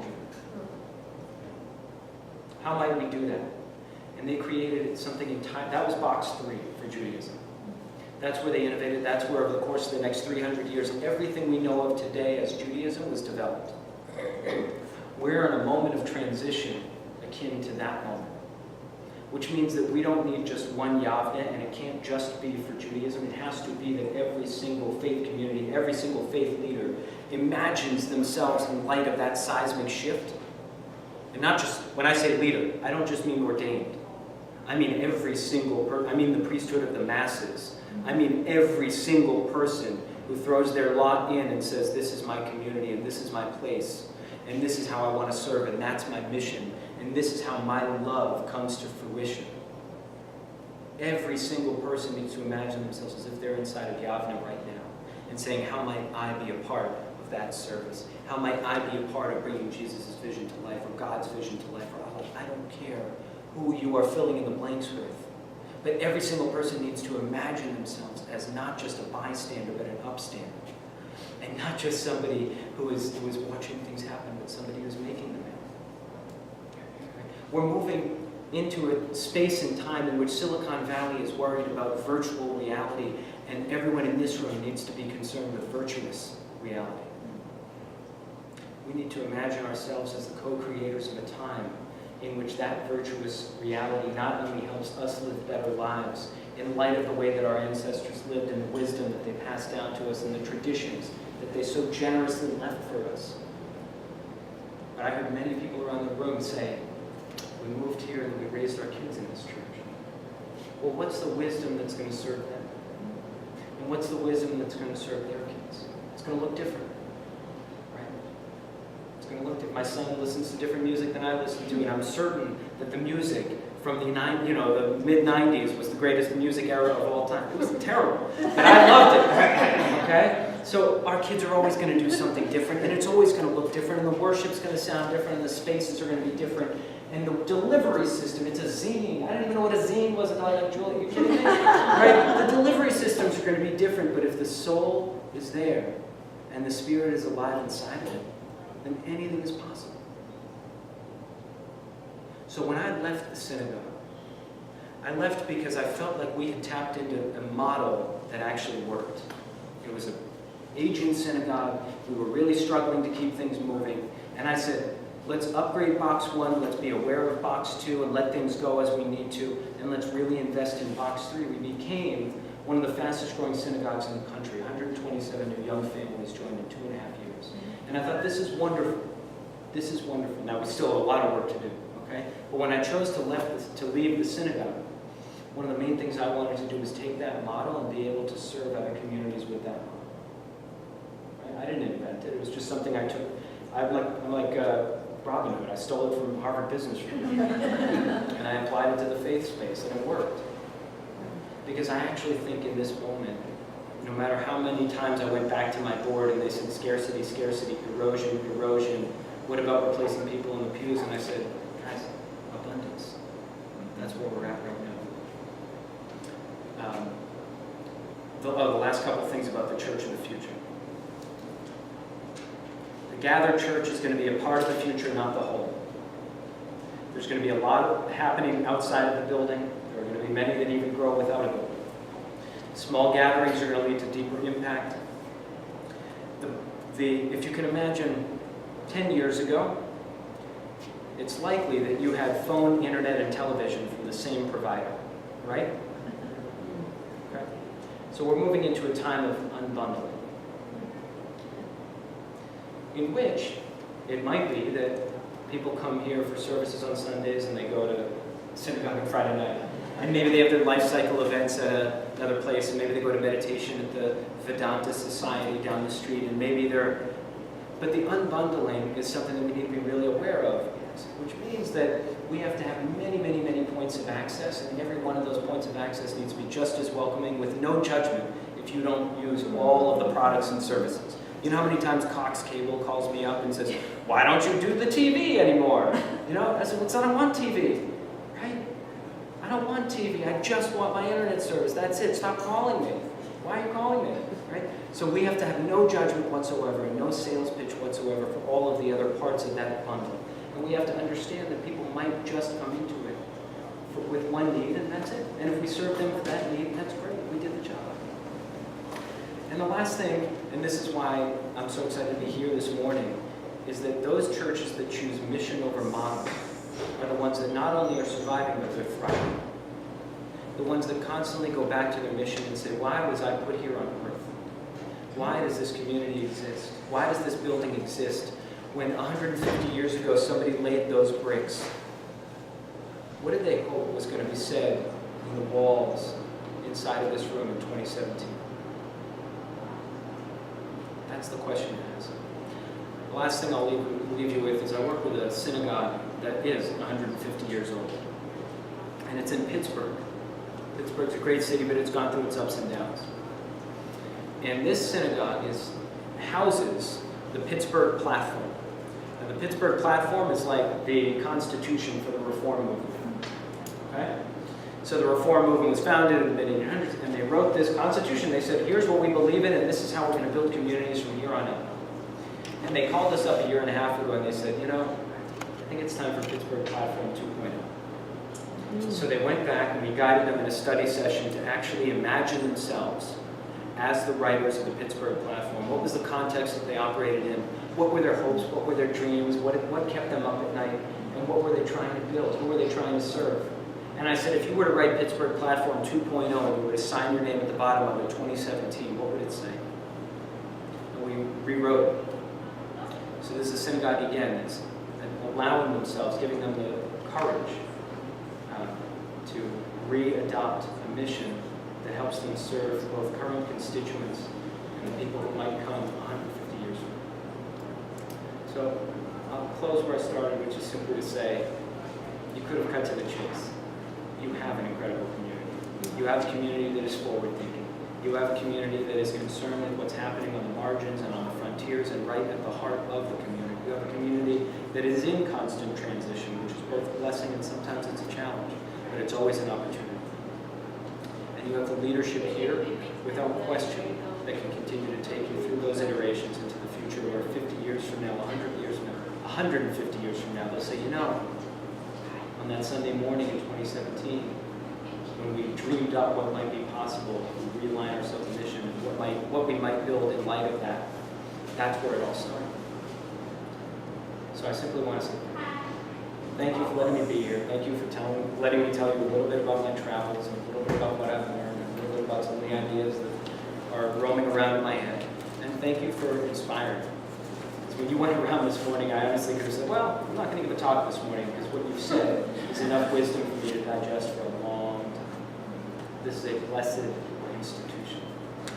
Speaker 17: How might we do that? And they created something entirely, that was box 3 for Judaism. That's where they innovated. That's where, over the course of the next 300 years, everything we know of today as Judaism was developed. We're in a moment of transition akin to that moment, which means that we don't need just one Yavne, and it can't just be for Judaism. It has to be that every single faith community, every single faith leader imagines themselves in light of that seismic shift. And not just, when I say leader, I don't just mean ordained. I mean every single person. I mean the priesthood of the masses. I mean every single person who throws their lot in and says, this is my community and this is my place and this is how I want to serve and that's my mission and this is how my love comes to fruition. Every single person needs to imagine themselves as if they're inside of Yavne right now and saying, how might I be a part of that service? How might I be a part of bringing Jesus' vision to life or God's vision to life? Or I don't care who you are filling in the blanks with. But every single person needs to imagine themselves as not just a bystander, but an upstander. And not just somebody who is watching things happen, but somebody who's making them happen. We're moving into a space and time in which Silicon Valley is worried about virtual reality, and everyone in this room needs to be concerned with virtuous reality. We need to imagine ourselves as the co-creators of a time in which that virtuous reality not only helps us live better lives in light of the way that our ancestors lived and the wisdom that they passed down to us and the traditions that they so generously left for us. But I heard many people around the room say, we moved here and we raised our kids in this church. Well, what's the wisdom that's going to serve them? And what's the wisdom that's going to serve their kids? It's going to look different, right? It's going to look different. My son listens to different music than I listen to, and I'm certain that the music from the mid-90s was the greatest music era of all time. It was terrible, but I loved it, okay? So our kids are always going to do something different, and it's always going to look different, and the worship's going to sound different, and the spaces are going to be different. And the delivery system, it's a zine. I didn't even know what a zine was until I met Julie. Are you kidding me? Right? The delivery systems are going to be different, but if the soul is there and the spirit is alive inside of it, then anything is possible. So when I left the synagogue, I left because I felt like we had tapped into a model that actually worked. It was an aging synagogue. We were really struggling to keep things moving. And I said, let's upgrade box 1, let's be aware of box 2, and let things go as we need to, and let's really invest in box 3. We became one of the fastest growing synagogues in the country. 127 new young families joined in 2.5 years. And I thought, this is wonderful. This is wonderful. Now, we still have a lot of work to do, okay? But when I chose to leave the synagogue, one of the main things I wanted to do was take that model and be able to serve other communities with that model. Right? I didn't invent it. It was just something I took. I'm like Robin Hood. I stole it from Harvard Business Review. And I applied it to the faith space, and it worked. Because I actually think in this moment, no matter how many times I went back to my board and they said scarcity, scarcity, erosion, erosion, what about replacing people in the pews? And I said, guys, abundance. That's where we're at right now. The last couple of things about the church of the future. The gathered church is going to be a part of the future, not the whole. There's going to be a lot happening outside of the building. There are going to be many that even grow without a building. Small gatherings are going to lead to deeper impact. If you can imagine 10 years ago, it's likely that you had phone, internet, and television from the same provider, right? Okay. So we're moving into a time of unbundling, in which it might be that people come here for services on Sundays and they go to synagogue on Friday night. And maybe they have their life cycle events at another place, and maybe they go to meditation at the Vedanta Society down the street, and maybe they're... But the unbundling is something that we need to be really aware of, which means that we have to have many, many, many points of access, and every one of those points of access needs to be just as welcoming with no judgment if you don't use all of the products and services. You know how many times Cox Cable calls me up and says, why don't you do the TV anymore? You know, I said, well, I don't want TV, right? I don't want TV, I just want my internet service, that's it, stop calling me. Why are you calling me, right? So we have to have no judgment whatsoever and no sales pitch whatsoever for all of the other parts of that bundle. And we have to understand that people might just come into it with one need, and that's it. And if we serve them with that need, that's great, we did the job. And the last thing, and this is why I'm so excited to be here this morning, is that those churches that choose mission over model are the ones that not only are surviving, but they're thriving. The ones that constantly go back to their mission and say, why was I put here on earth? Why does this community exist? Why does this building exist? When 150 years ago somebody laid those bricks, what did they hope was going to be said in the walls inside of this room in 2017? That's the question it has. The last thing I'll leave you with is I work with a synagogue that is 150 years old. And it's in Pittsburgh. Pittsburgh's a great city, but it's gone through its ups and downs. And this synagogue houses the Pittsburgh Platform. And the Pittsburgh Platform is like the constitution for the Reform movement. Okay? So the Reform movement was founded in the mid-1800s, and they wrote this constitution. They said, here's what we believe in, and this is how we're going to build communities from here on out. And they called us up a year and a half ago, and they said, I think it's time for Pittsburgh Platform 2.0. So they went back, and we guided them in a study session to actually imagine themselves as the writers of the Pittsburgh Platform. What was the context that they operated in? What were their hopes? What were their dreams? What kept them up at night? And what were they trying to build? Who were they trying to serve? And I said, if you were to write Pittsburgh Platform 2.0 and you were to sign your name at the bottom of it, 2017, what would it say? And we rewrote it. So this is a synagogue again that's allowing themselves, giving them the courage to re-adopt a mission that helps them serve both current constituents and the people who might come 150 years from now. So I'll close where I started, which is simply to say, you could have cut to the chase. You have an incredible community. You have a community that is forward-thinking. You have a community that is concerned with what's happening on the margins and on the frontiers and right at the heart of the community. You have a community that is in constant transition, which is both a blessing and sometimes it's a challenge, but it's always an opportunity. And you have the leadership here, without question, that can continue to take you through those iterations into the future where 50 years from now, 100 years from now, 150 years from now, they'll say, on that Sunday morning in 2017, when we dreamed up what might be possible, we realign ourselves in mission, and what we might build in light of that, that's where it all started. So I simply want to say thank you for letting me be here. Thank you for letting me tell you a little bit about my travels and a little bit about what I've learned and a little bit about some of the ideas that are roaming around in my head. And thank you for inspiring me. When you went around this morning, I honestly could have said, well, I'm not going to give a talk this morning because what you've said is enough wisdom for me to digest for a long time. This is a blessed institution.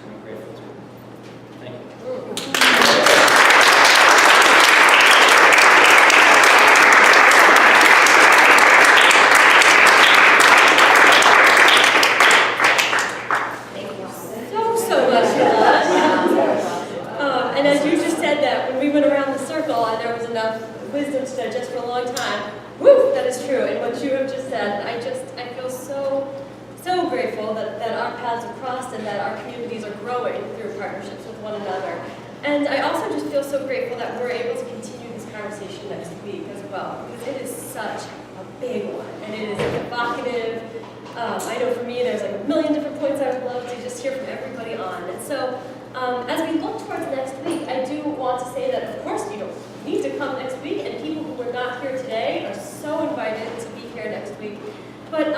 Speaker 17: I'm grateful to it. Thank you.
Speaker 1: So much for that. And as you just said that, when we went around the circle and there was enough wisdom to digest for a long time, woo, that is true. And what you have just said, I feel so grateful that our paths have crossed and that our communities are growing through partnerships with one another. And I also just feel so grateful that we're able to continue this conversation next week as well, because it is such a big one, and it is evocative. I know for me, there's like a million different points I would love to just hear from everybody on. And so, as we look towards next week, I do want to say that, of course, you don't need to come next week, and people who are not here today are so invited to be here next week. But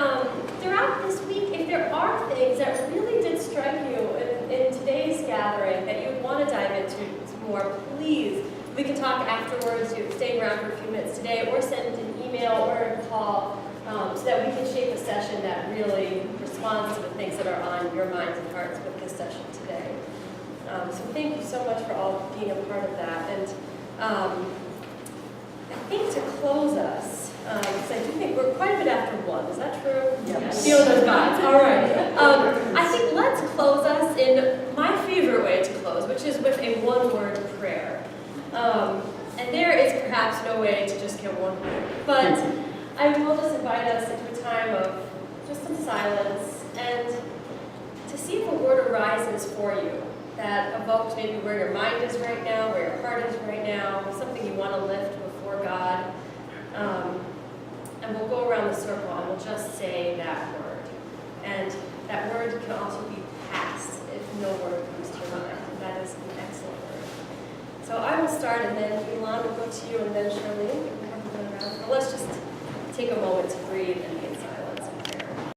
Speaker 1: throughout this week, if there are things that really did strike you in today's gathering that you would want to dive into more, please, we can talk afterwards. You can stay around for a few minutes today, or send an email or a call so that we can shape a session that really responds to the things that are on your minds and hearts with this session today. So thank you so much for all being a part of that. And I think to close us, because I do think we're quite a bit after 1. Is that true?
Speaker 16: Yes.
Speaker 1: Feel those vibes. All right. I think let's close us in my favorite way to close, which is with a one-word prayer. And there is perhaps no way to just get one word, but I will just invite us into a time of just some silence and to see if a word arises for you that evokes maybe where your mind is right now, where your heart is right now, something you want to lift before God. And we'll go around the circle and we'll just say that word. And that word can also be past if no word comes to your mind. That is an excellent word. So I will start, and then Elon will go to you, and then Charlene. But let's just take a moment to breathe and